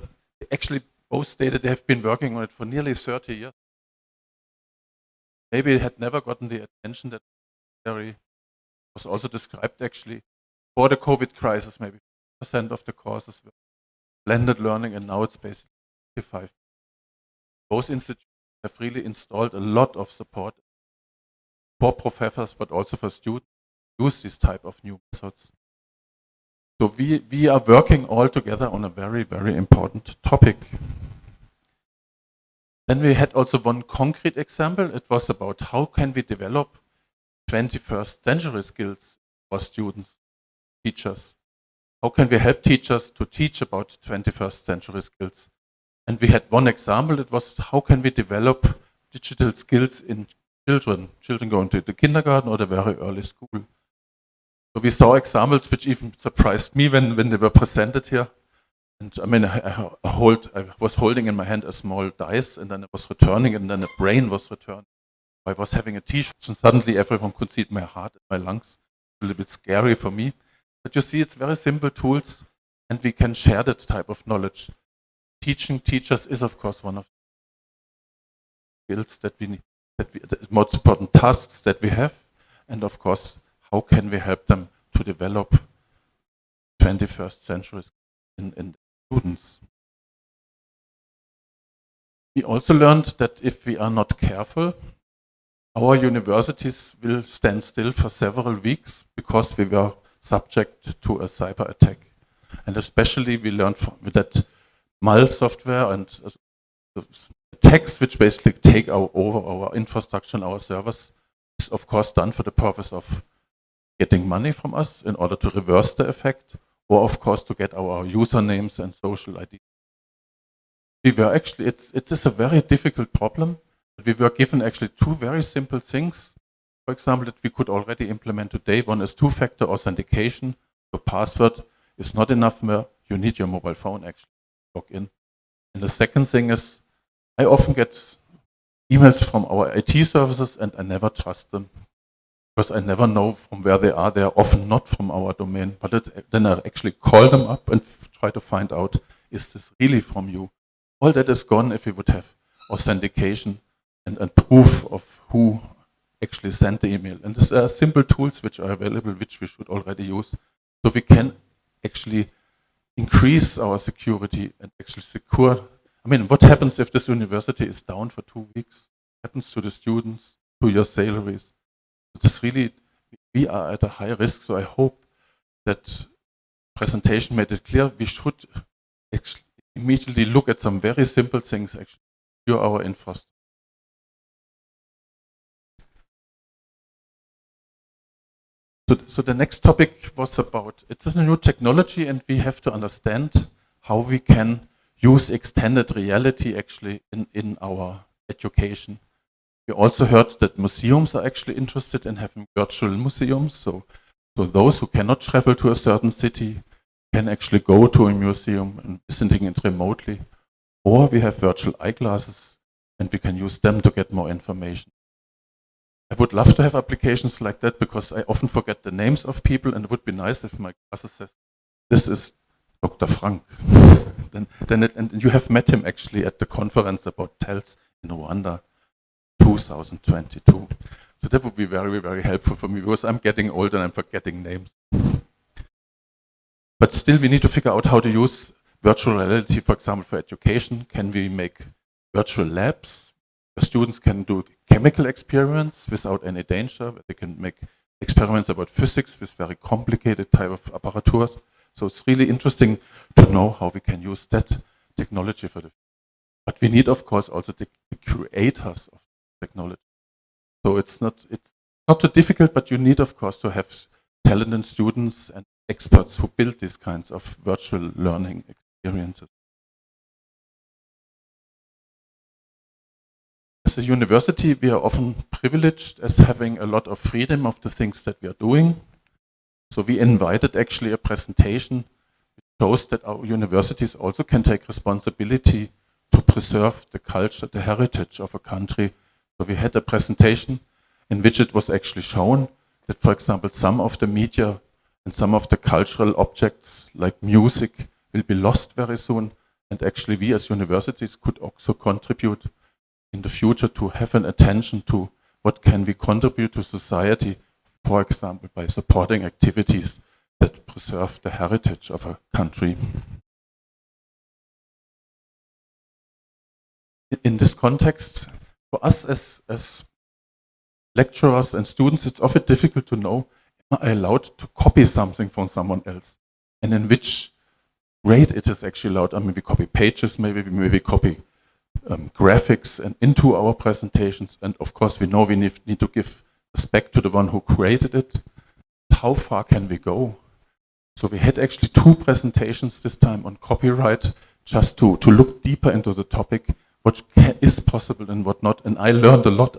actually both stated they have been working on it for nearly 30 years. Maybe it had never gotten the attention that was also described actually for the COVID crisis, maybe 5% of the courses were blended learning, and now it's basically 55%. Both institutions have really installed a lot of support for professors, but also for students to use this type of new methods. So we are working all together on a very, very important topic. Then we had also one concrete example. It was about how can we develop 21st century skills for students, teachers. How can we help teachers to teach about 21st century skills? And we had one example. It was how can we develop digital skills in children going to the kindergarten or the very early school. So we saw examples which even surprised me when they were presented here. And I mean, I was holding in my hand a small dice, and then it was returning, and then a brain was returning. I was having a t-shirt, and suddenly everyone could see my heart and my lungs. A little bit scary for me. But you see, it's very simple tools, and we can share that type of knowledge. Teaching teachers is, of course, one of the skills that we need, the most important tasks that we have. And of course, how can we help them to develop 21st century in students? We also learned that if we are not careful, our universities will stand still for several weeks because we were subject to a cyber attack. And especially we learned that mal software and attacks which basically take over our infrastructure and our servers is of course done for the purpose of getting money from us in order to reverse the effect, or of course to get our usernames and social ID. We were actually, it is a very difficult problem, but we were given actually two very simple things. For example, that we could already implement today. One is two-factor authentication. Your password is not enough more. You need your mobile phone actually to log in. And the second thing is I often get emails from our IT services and I never trust them because I never know from where they are. They are often not from our domain, but then I actually call them up and try to find out, is this really from you? All that is gone if we would have authentication and proof of who actually sent the email. And these are simple tools which are available, which we should already use. So we can actually increase our security and actually secure. I mean, what happens if this university is down for 2 weeks? What happens to the students, to your salaries? It's really, we are at a high risk. So I hope that presentation made it clear we should immediately look at some very simple things, actually, secure our infrastructure. So the next topic was about, it's a new technology and we have to understand how we can use extended reality actually in our education. We also heard that museums are actually interested in having virtual museums. So those who cannot travel to a certain city can actually go to a museum and visiting it remotely. Or we have virtual eyeglasses and we can use them to get more information. I would love to have applications like that because I often forget the names of people and it would be nice if my glasses says, this is Dr. Frank. And you have met him actually at the conference about TELS in Rwanda 2022. So that would be very, very helpful for me because I'm getting old and I'm forgetting names. But still we need to figure out how to use virtual reality, for example, for education. Can we make virtual labs where students can do chemical experiments without any danger? They can make experiments about physics with very complicated type of apparaturas. So it's really interesting to know how we can use that technology for the future. But we need, of course, also the creators of technology. So it's not too difficult, but you need, of course, to have talented students and experts who build these kinds of virtual learning experiences. As a university, we are often privileged as having a lot of freedom of the things that we are doing. So we invited actually a presentation which shows that our universities also can take responsibility to preserve the culture, the heritage of a country. So we had a presentation in which it was actually shown that, for example, some of the media and some of the cultural objects like music will be lost very soon. And actually we as universities could also contribute in the future to have an attention to what can we contribute to society, for example, by supporting activities that preserve the heritage of a country. In this context, for us as lecturers and students, it's often difficult to know, am I allowed to copy something from someone else? And in which grade it is actually allowed? I mean, we copy pages, maybe copy graphics and into our presentations. And of course, we know we need to give respect to the one who created it. How far can we go? So we had actually 2 presentations this time on copyright, just to look deeper into the topic, what is possible and what not. And I learned a lot.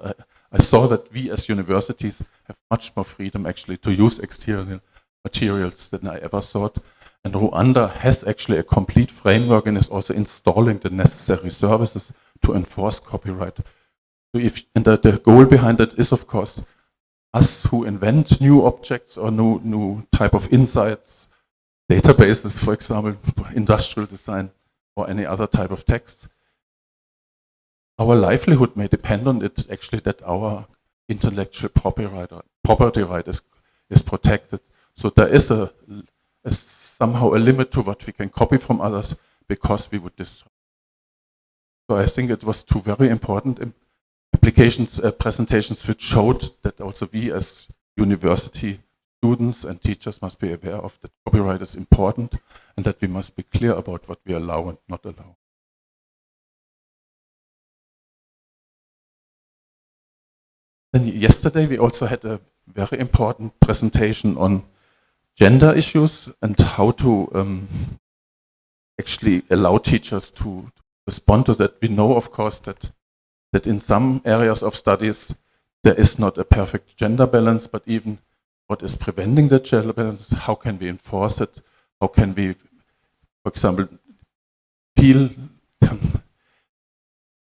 I saw that we as universities have much more freedom actually to use external materials than I ever thought. And Rwanda has actually a complete framework and is also installing the necessary services to enforce copyright. So the goal behind it is, of course, us who invent new objects or new type of insights, databases, for example, industrial design or any other type of text. Our livelihood may depend on it actually that our intellectual property right is protected. So there is somehow a limit to what we can copy from others because we would destroy. So I think it was 2 very important presentations which showed that also we as university students and teachers must be aware of that copyright is important and that we must be clear about what we allow and not allow. Then yesterday we also had a very important presentation on gender issues and how to actually allow teachers to respond to that. We know, of course, that in some areas of studies there is not a perfect gender balance, but even what is preventing the gender balance, how can we enforce it? How can we, for example,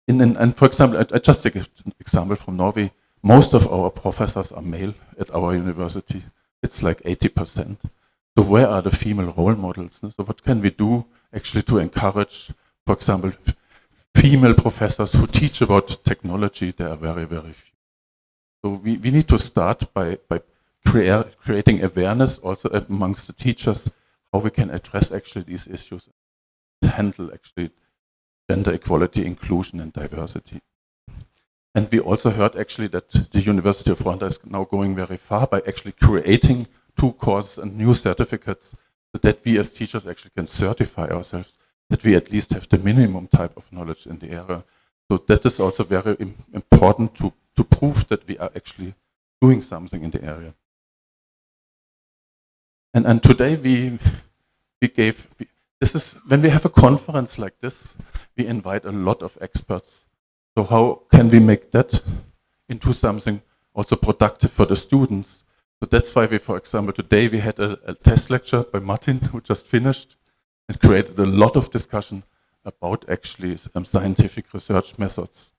And for example, I just take an example from Norway. Most of our professors are male at our university. It's like 80%. So where are the female role models? So what can we do actually to encourage, for example, female professors who teach about technology? There are very, very few. So we need to start by creating awareness also amongst the teachers, how we can address actually these issues, handle actually gender equality, inclusion, and diversity. And we also heard actually that the University of Rwanda is now going very far by actually creating 2 courses and new certificates so that we as teachers actually can certify ourselves, that we at least have the minimum type of knowledge in the area. So that is also very important to prove that we are actually doing something in the area. And today this is when we have a conference like this, we invite a lot of experts. So how can we make that into something also productive for the students? So that's why we, for example, today we had a test lecture by Martin, who just finished, and created a lot of discussion about actually scientific research methods.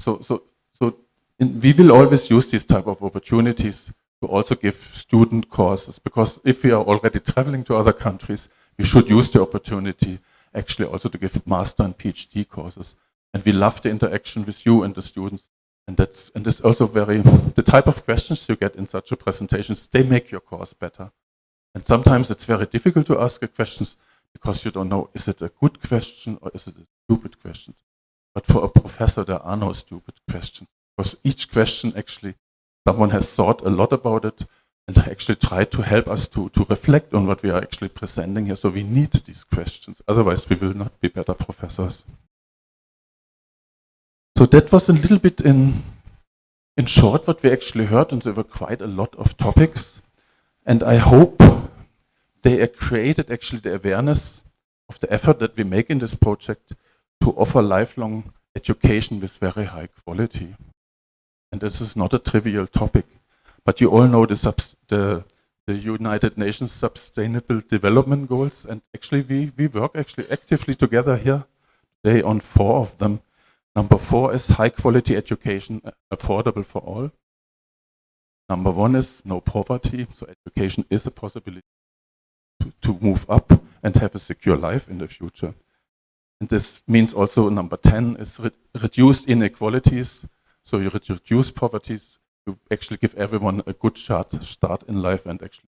We will always use these type of opportunities to also give student courses, because if we are already traveling to other countries, we should use the opportunity actually also to give master and PhD courses. And we love the interaction with you and the students. And this also the type of questions you get in such a presentations, they make your course better. And sometimes it's very difficult to ask questions because you don't know, is it a good question or is it a stupid question? But for a professor, there are no stupid questions, because each question actually, someone has thought a lot about it and actually tried to help us to reflect on what we are actually presenting here. So we need these questions, otherwise we will not be better professors. So that was a little bit in short what we actually heard, and there were quite a lot of topics. And I hope they created actually the awareness of the effort that we make in this project to offer lifelong education with very high quality. And this is not a trivial topic, but you all know the United Nations Sustainable Development Goals, and actually we work actually actively together here today on 4 of them. Number 4 is high quality education, affordable for all. Number 1 is no poverty, so education is a possibility to move up and have a secure life in the future. And this means also number 10 is reduced inequalities, so you reduce poverty, you actually give everyone a good start in life and actually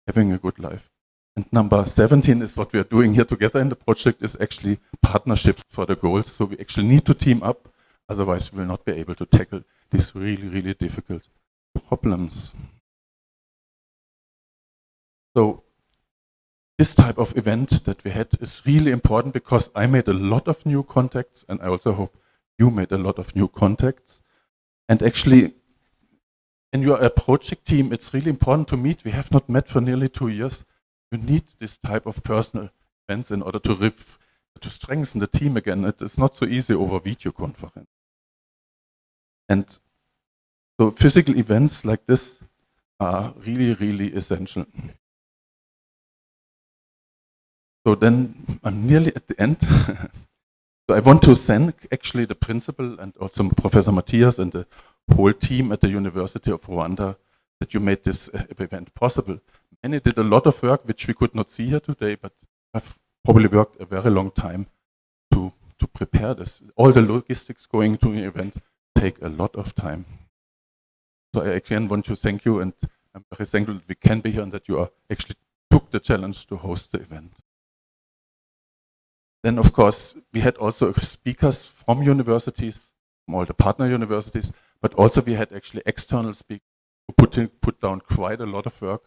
having a good life. And number 17 is what we are doing here together in the project, is actually partnerships for the goals. So we actually need to team up, otherwise we will not be able to tackle these really, really difficult problems. So this type of event that we had is really important, because I made a lot of new contacts, and I also hope you made a lot of new contacts. And actually, when you are a project team, it's really important to meet. We have not met for nearly 2 years. You need this type of personal events in order to strengthen the team again. It is not so easy over video conference. And so physical events like this are really, really essential. So then I'm nearly at the end. So I want to thank actually the principal and also Professor Matthias and the whole team at the University of Rwanda that you made this event possible. Many did a lot of work which we could not see here today, but have probably worked a very long time to prepare this. All the logistics going to the event take a lot of time. So I again want to thank you, and I'm very thankful that we can be here and that you actually took the challenge to host the event. Then, of course, we had also speakers from universities, from all the partner universities, but also we had actually external speakers who put down quite a lot of work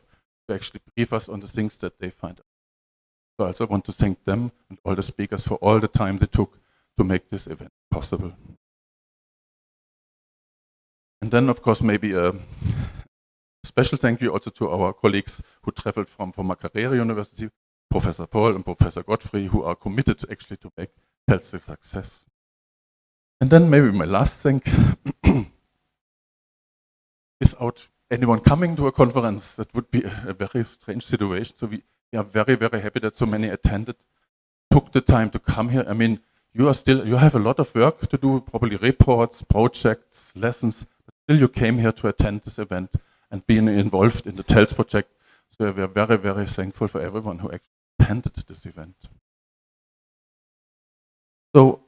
to actually brief us on the things that they find out. So I also want to thank them and all the speakers for all the time they took to make this event possible. And then, of course, maybe a special thank you also to our colleagues who traveled from Makerere University, Professor Paul and Professor Godfrey, who are committed actually to make health a success. And then maybe my last thing, without anyone coming to a conference, that would be a very strange situation. So we are very, very happy that so many attended, took the time to come here. I mean, you have a lot of work to do, probably reports, projects, lessons, but still you came here to attend this event and being involved in the TELS project. So we are very, very thankful for everyone who actually attended this event. So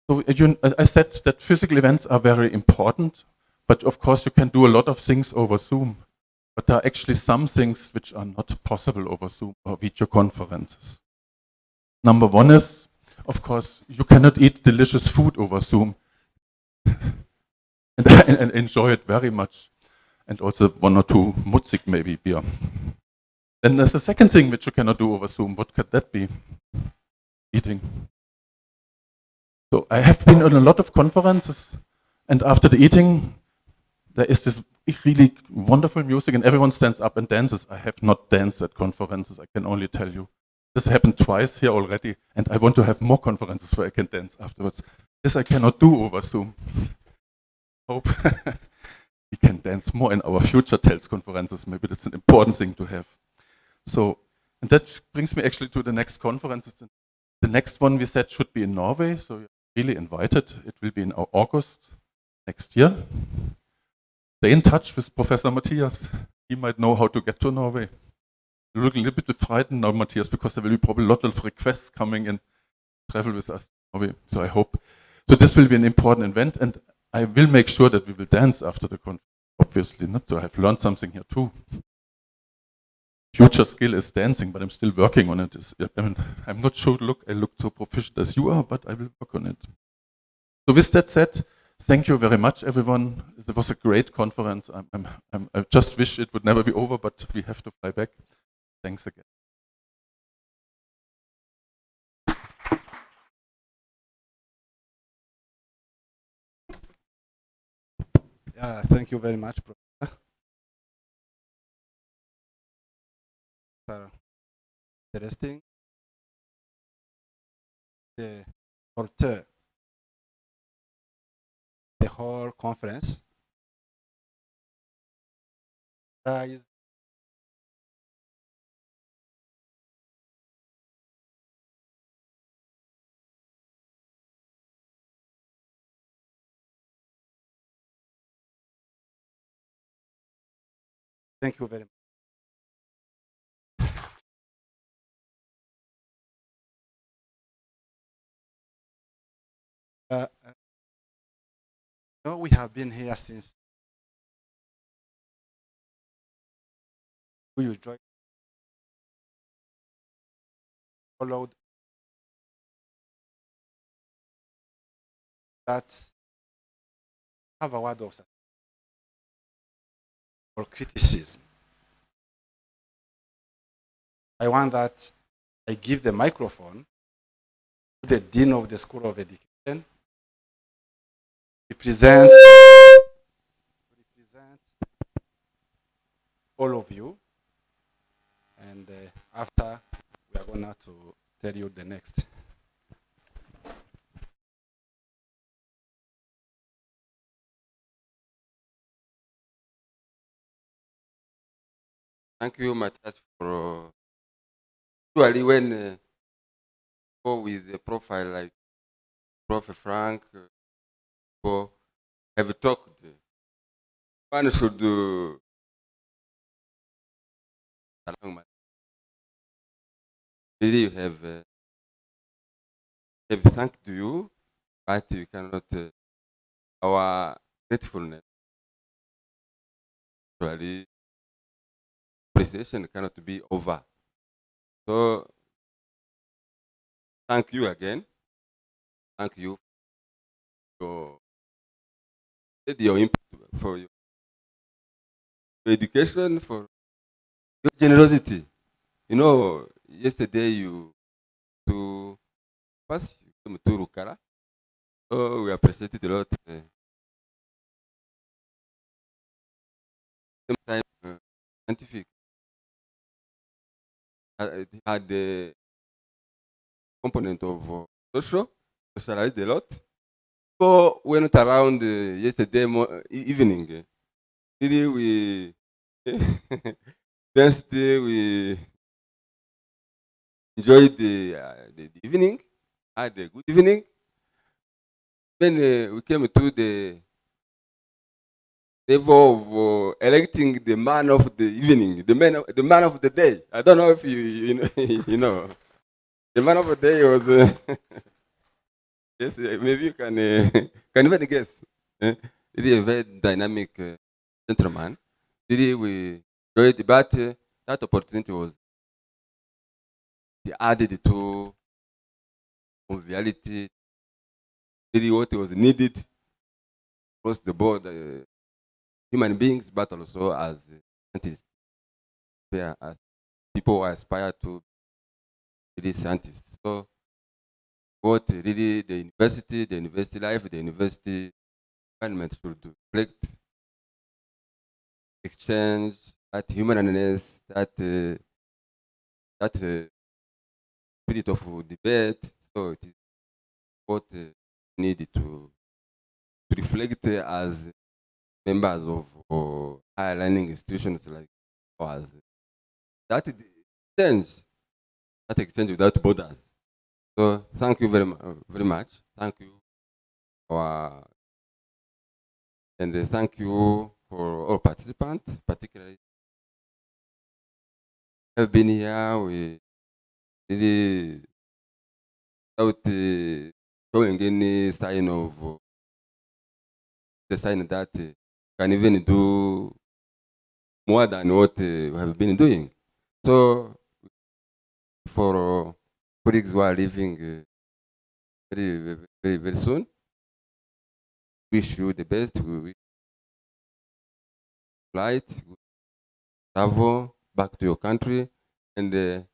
I said that physical events are very important, but of course you can do a lot of things over Zoom. But there are actually some things which are not possible over Zoom or video conferences. Number one is, of course, you cannot eat delicious food over Zoom and enjoy it very much. And also one or two mutzig maybe beer. Then there's a second thing which you cannot do over Zoom. What could that be? Eating. So I have been on a lot of conferences, and after the eating, there is this really wonderful music and everyone stands up and dances. I have not danced at conferences, I can only tell you. This happened twice here already, and I want to have more conferences where I can dance afterwards. This I cannot do over Zoom. Hope we can dance more in our future TELS conferences. Maybe that's an important thing to have. So, and that brings me actually to the next conference. The next one we said should be in Norway, so you're really invited. It will be in August next year. Stay in touch with Professor Matthias. He might know how to get to Norway. You're looking a little bit frightened now, Matthias, because there will be probably a lot of requests coming in travel with us to Norway. So I hope. So this will be an important event, and I will make sure that we will dance after the conference. Obviously, not. So I have learned something here too. Future skill is dancing, but I'm still working on it. I'm not sure I look so proficient as you are, but I will work on it. So with that said, thank you very much, everyone. It was a great conference. I just wish it would never be over, but we have to fly back. Thanks again. Yeah, thank you very much, Professor. Interesting. The porteur, the whole conference. Guys, thank you very much. We have been here since you joined, followed that, have a word of or criticism. I want that I give the microphone to the Dean of the School of Education, represent all of you, and after we are going to tell you the next. Thank you, Matthias, for usually when go with a profile like Prof. Frank, go have talked. One should do really you have thank to you, but you cannot our gratefulness actually appreciation cannot be over. So thank you again. Thank you for your input, for your education, for your generosity. You know, yesterday you to first you came to Rukara. So we appreciate it a lot. Sometimes scientific it had the component of socialized a lot. So we went around yesterday evening. Really we yesterday we enjoyed the evening. had a good evening. When we came to the level of electing the man of the evening, the man of the day. I don't know if you know, you know, the man of the day was. Yes, maybe you can even guess. Really a very dynamic gentleman. Really, we enjoyed it, but that opportunity was added to conviviality. Really, what was needed across the board, human beings, but also as scientists, as people who aspire to be scientists. So, what really the university life, the university environment should reflect, exchange, that humanness, that spirit of debate. So it is what needed to reflect as members of higher learning institutions like ours. That exchange, that exchange without borders. So thank you very much. Thank you, and thank you for all participants, particularly have been here. We really without showing any sign of the sign that can even do more than what we have been doing. So for colleagues who are leaving very soon, wish you the best. We wish flight, good travel back to your country, and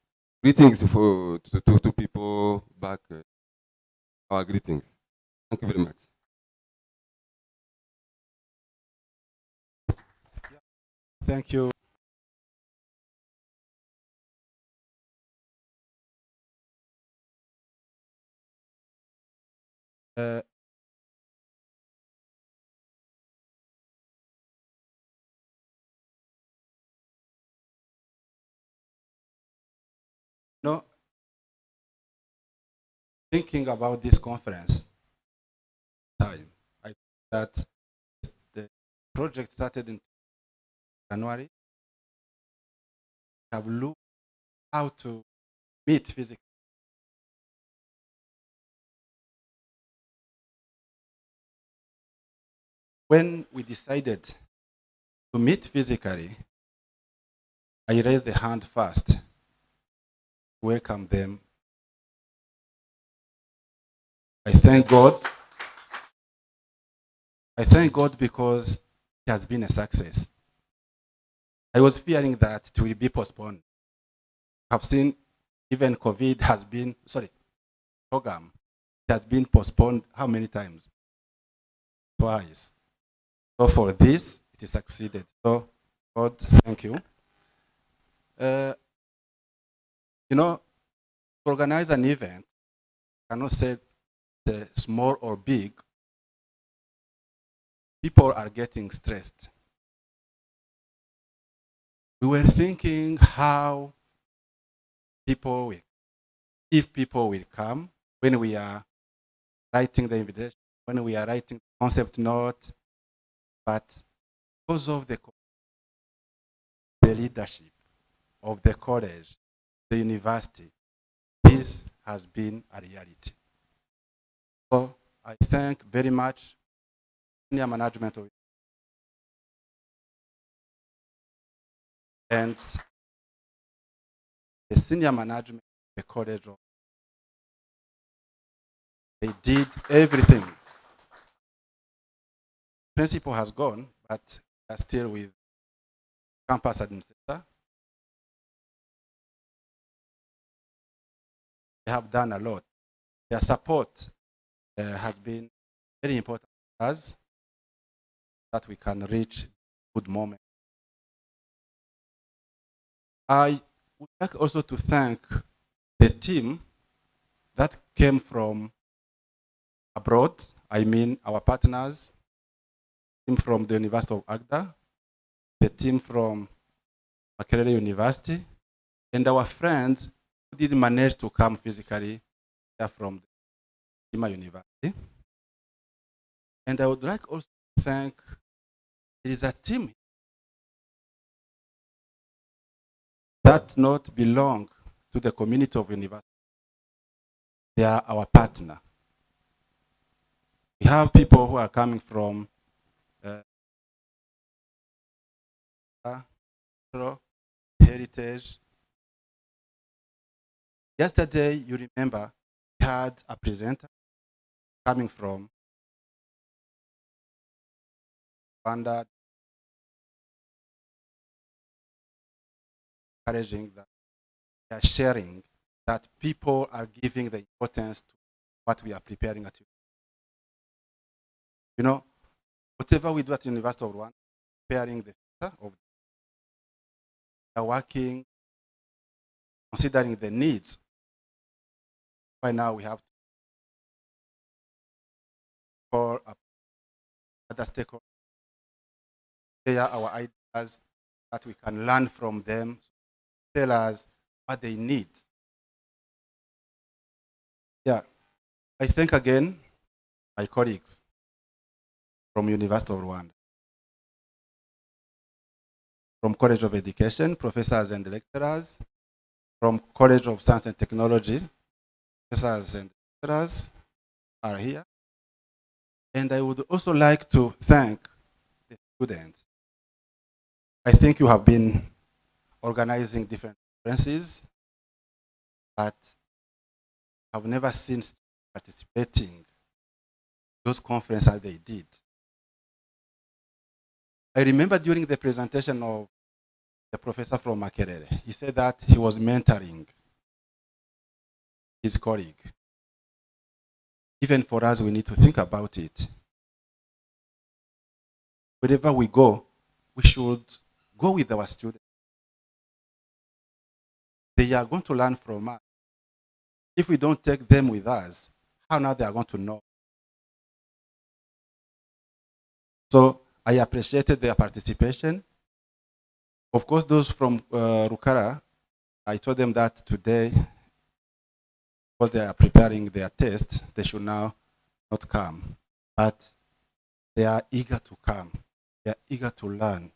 greetings to people back. Our greetings. Thank you very much. Thank you. Uh, no, thinking about this conference time, I think that the project started in January. Have looked how to meet physically. When we decided to meet physically, I raised the hand first, welcome them. I thank God. I thank God because it has been a success. I was fearing that it will be postponed. I've seen even COVID has been, program has been postponed how many times? Twice. So for this, it is succeeded. So God, thank you. You know, to organize an event, I cannot say small or big. People are getting stressed. We were thinking how if people will come when we are writing the invitation, when we are writing the concept note, but because of the leadership of the college, the university, this has been a reality. So I thank very much senior management of and the senior management of the college. They did everything. Principal has gone, but they are still with campus administrator. They have done a lot. Their support has been very important for us that we can reach good moment. I would like also to thank the team that came from abroad. I mean our partners, team from the University of Agda, the team from Makerere University, and our friends who didn't manage to come physically. They are from Lima University. And I would like also to thank, there is a team that not belong to the community of university. They are our partner. We have people who are coming from heritage. Yesterday, you remember, we had a presenter coming from Rwanda, encouraging that they are sharing, that people are giving the importance to what we are preparing at. You know, whatever we do at the University of Rwanda, preparing the future of, we are working, considering the needs. Right now, we have to call other stakeholders, share our ideas, that we can learn from them, tell us what they need. Yeah, I thank again my colleagues from University of Rwanda, from College of Education, professors and lecturers, from College of Science and Technology, professors and lecturers are here. And I would also like to thank the students. I think you have been organizing different conferences, but I've never seen students participating those conferences as they did. I remember during the presentation of the professor from Makerere, he said that he was mentoring his colleague. Even for us, we need to think about it. Wherever we go, we should go with our students. They are going to learn from us. If we don't take them with us, how now they are going to know? So I appreciated their participation. Of course, those from Rukara, I told them that today, because they are preparing their test, they should now not come. But they are eager to come. They are eager to learn.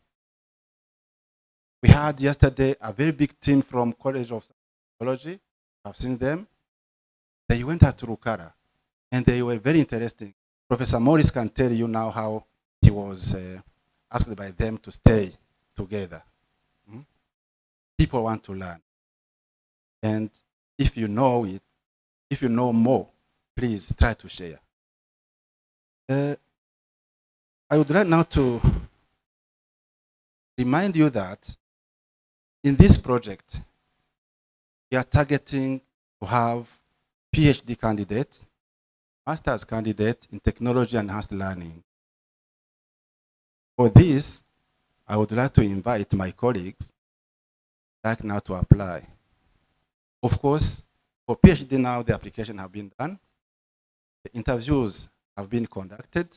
We had yesterday a very big team from College of Psychology. I've seen them. They went out to Rukara, and they were very interesting. Professor Morris can tell you now how he was asked by them to stay together. People want to learn. And if you know it, if you know more, please try to share. I would like now to remind you that in this project, we are targeting to have PhD candidates, master's candidate in technology enhanced learning. For this, I would like to invite my colleagues like now to apply. Of course, for PhD now, the application have been done. The interviews have been conducted.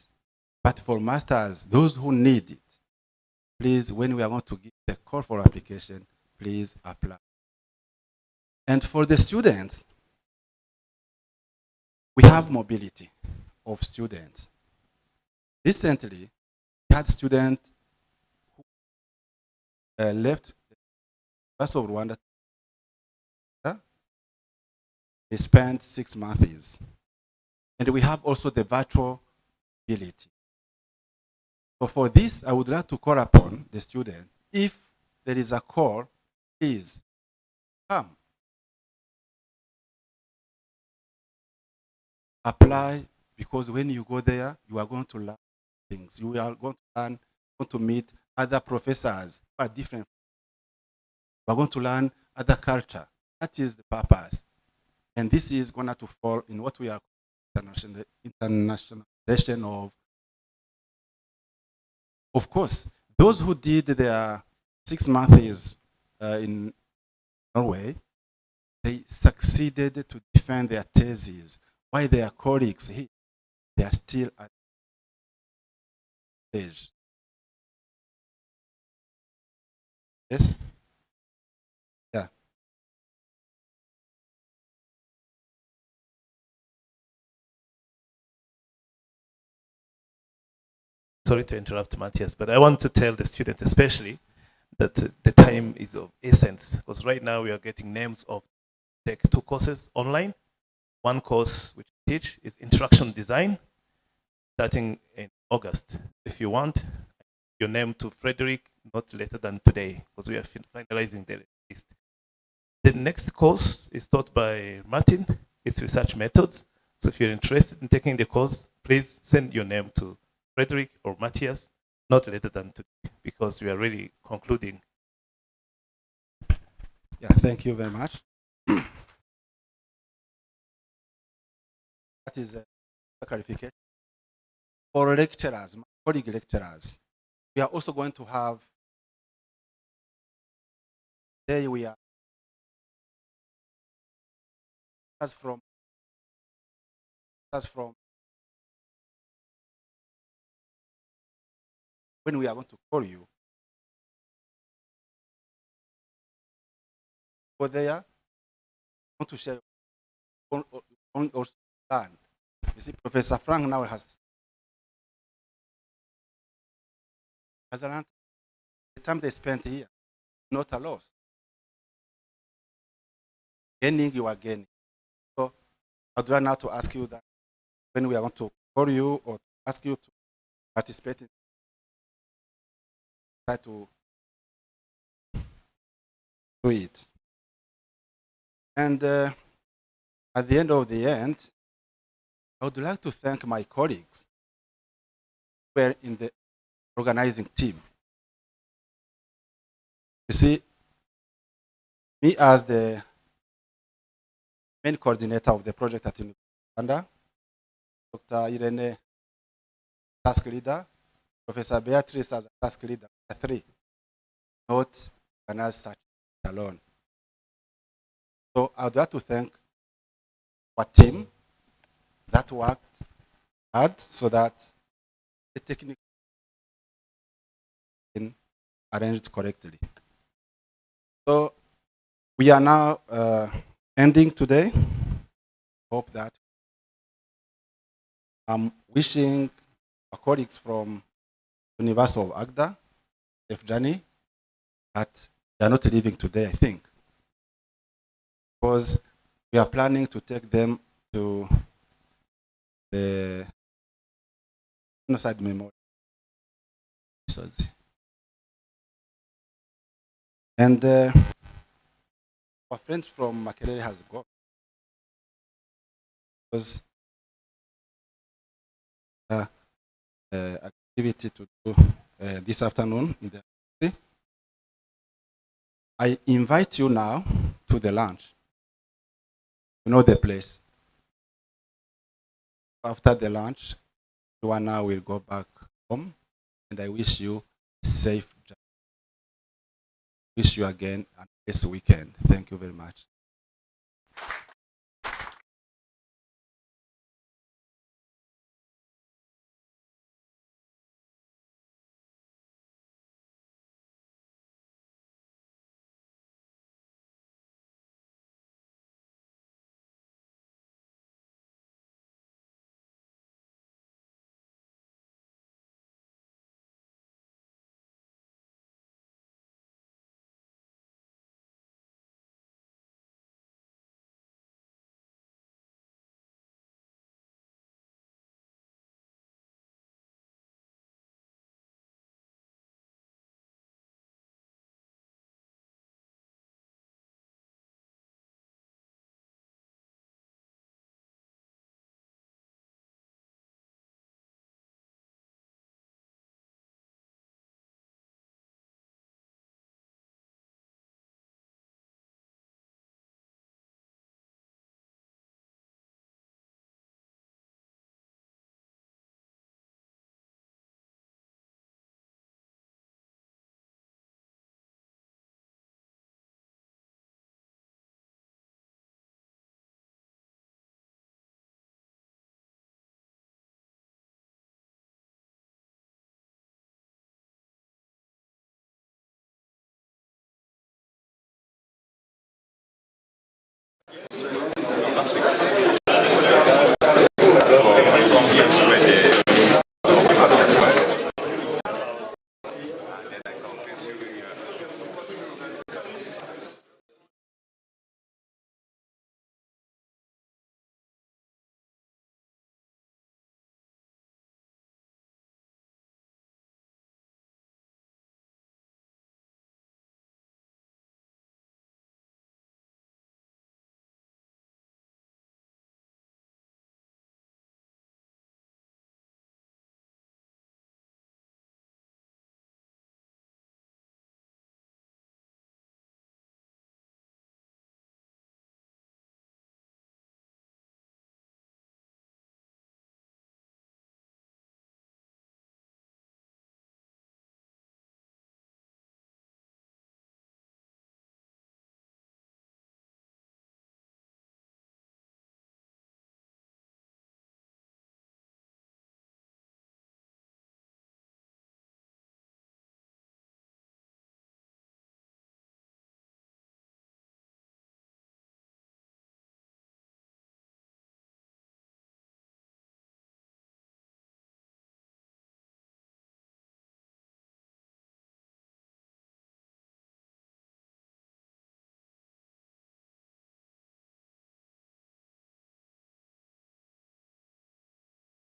But for masters, those who need it, please, when we are going to give the call for application, please apply. And for the students, we have mobility of students. Recently, we had students who left the University of Rwanda. They spent 6 months. And we have also the virtual mobility. So for this, I would like to call upon the student. If there is a call, please come. Apply, because when you go there, you are going to learn things. You are going to learn, going to meet other professors who are different. You are going to learn other culture. That is the purpose. And this is going to fall in what we are internationalization of course, those who did their 6 months in Norway, they succeeded to defend their theses. Why their colleagues here, they are still at stage. Yes? Yeah. Sorry to interrupt, Matthias, but I want to tell the students especially that the time is of essence, because right now we are getting names of take 2 courses online. One course which I teach is instruction design, starting in August. If you want, your name to Frederick not later than today, because we are finalizing the list. The next course is taught by Martin. It's research methods. So if you're interested in taking the course, please send your name to Frederick or Matthias, not later than today, because we are really concluding. Yeah, thank you very much. That is a clarification. For lecturers, my colleague lecturers, we are also going to have, today we are, as from when we are going to call you, go there, want to share on also learn. You see, Professor Frank now has learned the time they spent here, not a loss. Gaining, you are gaining. So I'd like now to ask you that when we are going to call you or ask you to participate in, try to do it. And at the end of the end, I would like to thank my colleagues who were in the organizing team. You see, me as the main coordinator of the project at Uganda, Dr. Irene, task leader, Professor Beatrice as a task leader, 3, not organize such alone. So I would like to thank our team that worked hard so that the technical is arranged correctly. So we are now ending today. Hope that I'm wishing our colleagues from University of Agda, safe journey, that they are not leaving today, I think, because we are planning to take them to the genocide memorial. And our friends from Makerere has gone because activity to do this afternoon in the city. I invite you now to the lunch. You know the place. After the lunch, everyone now will go back home, and I wish you safe journey. Wish you again a nice weekend. Thank you very much.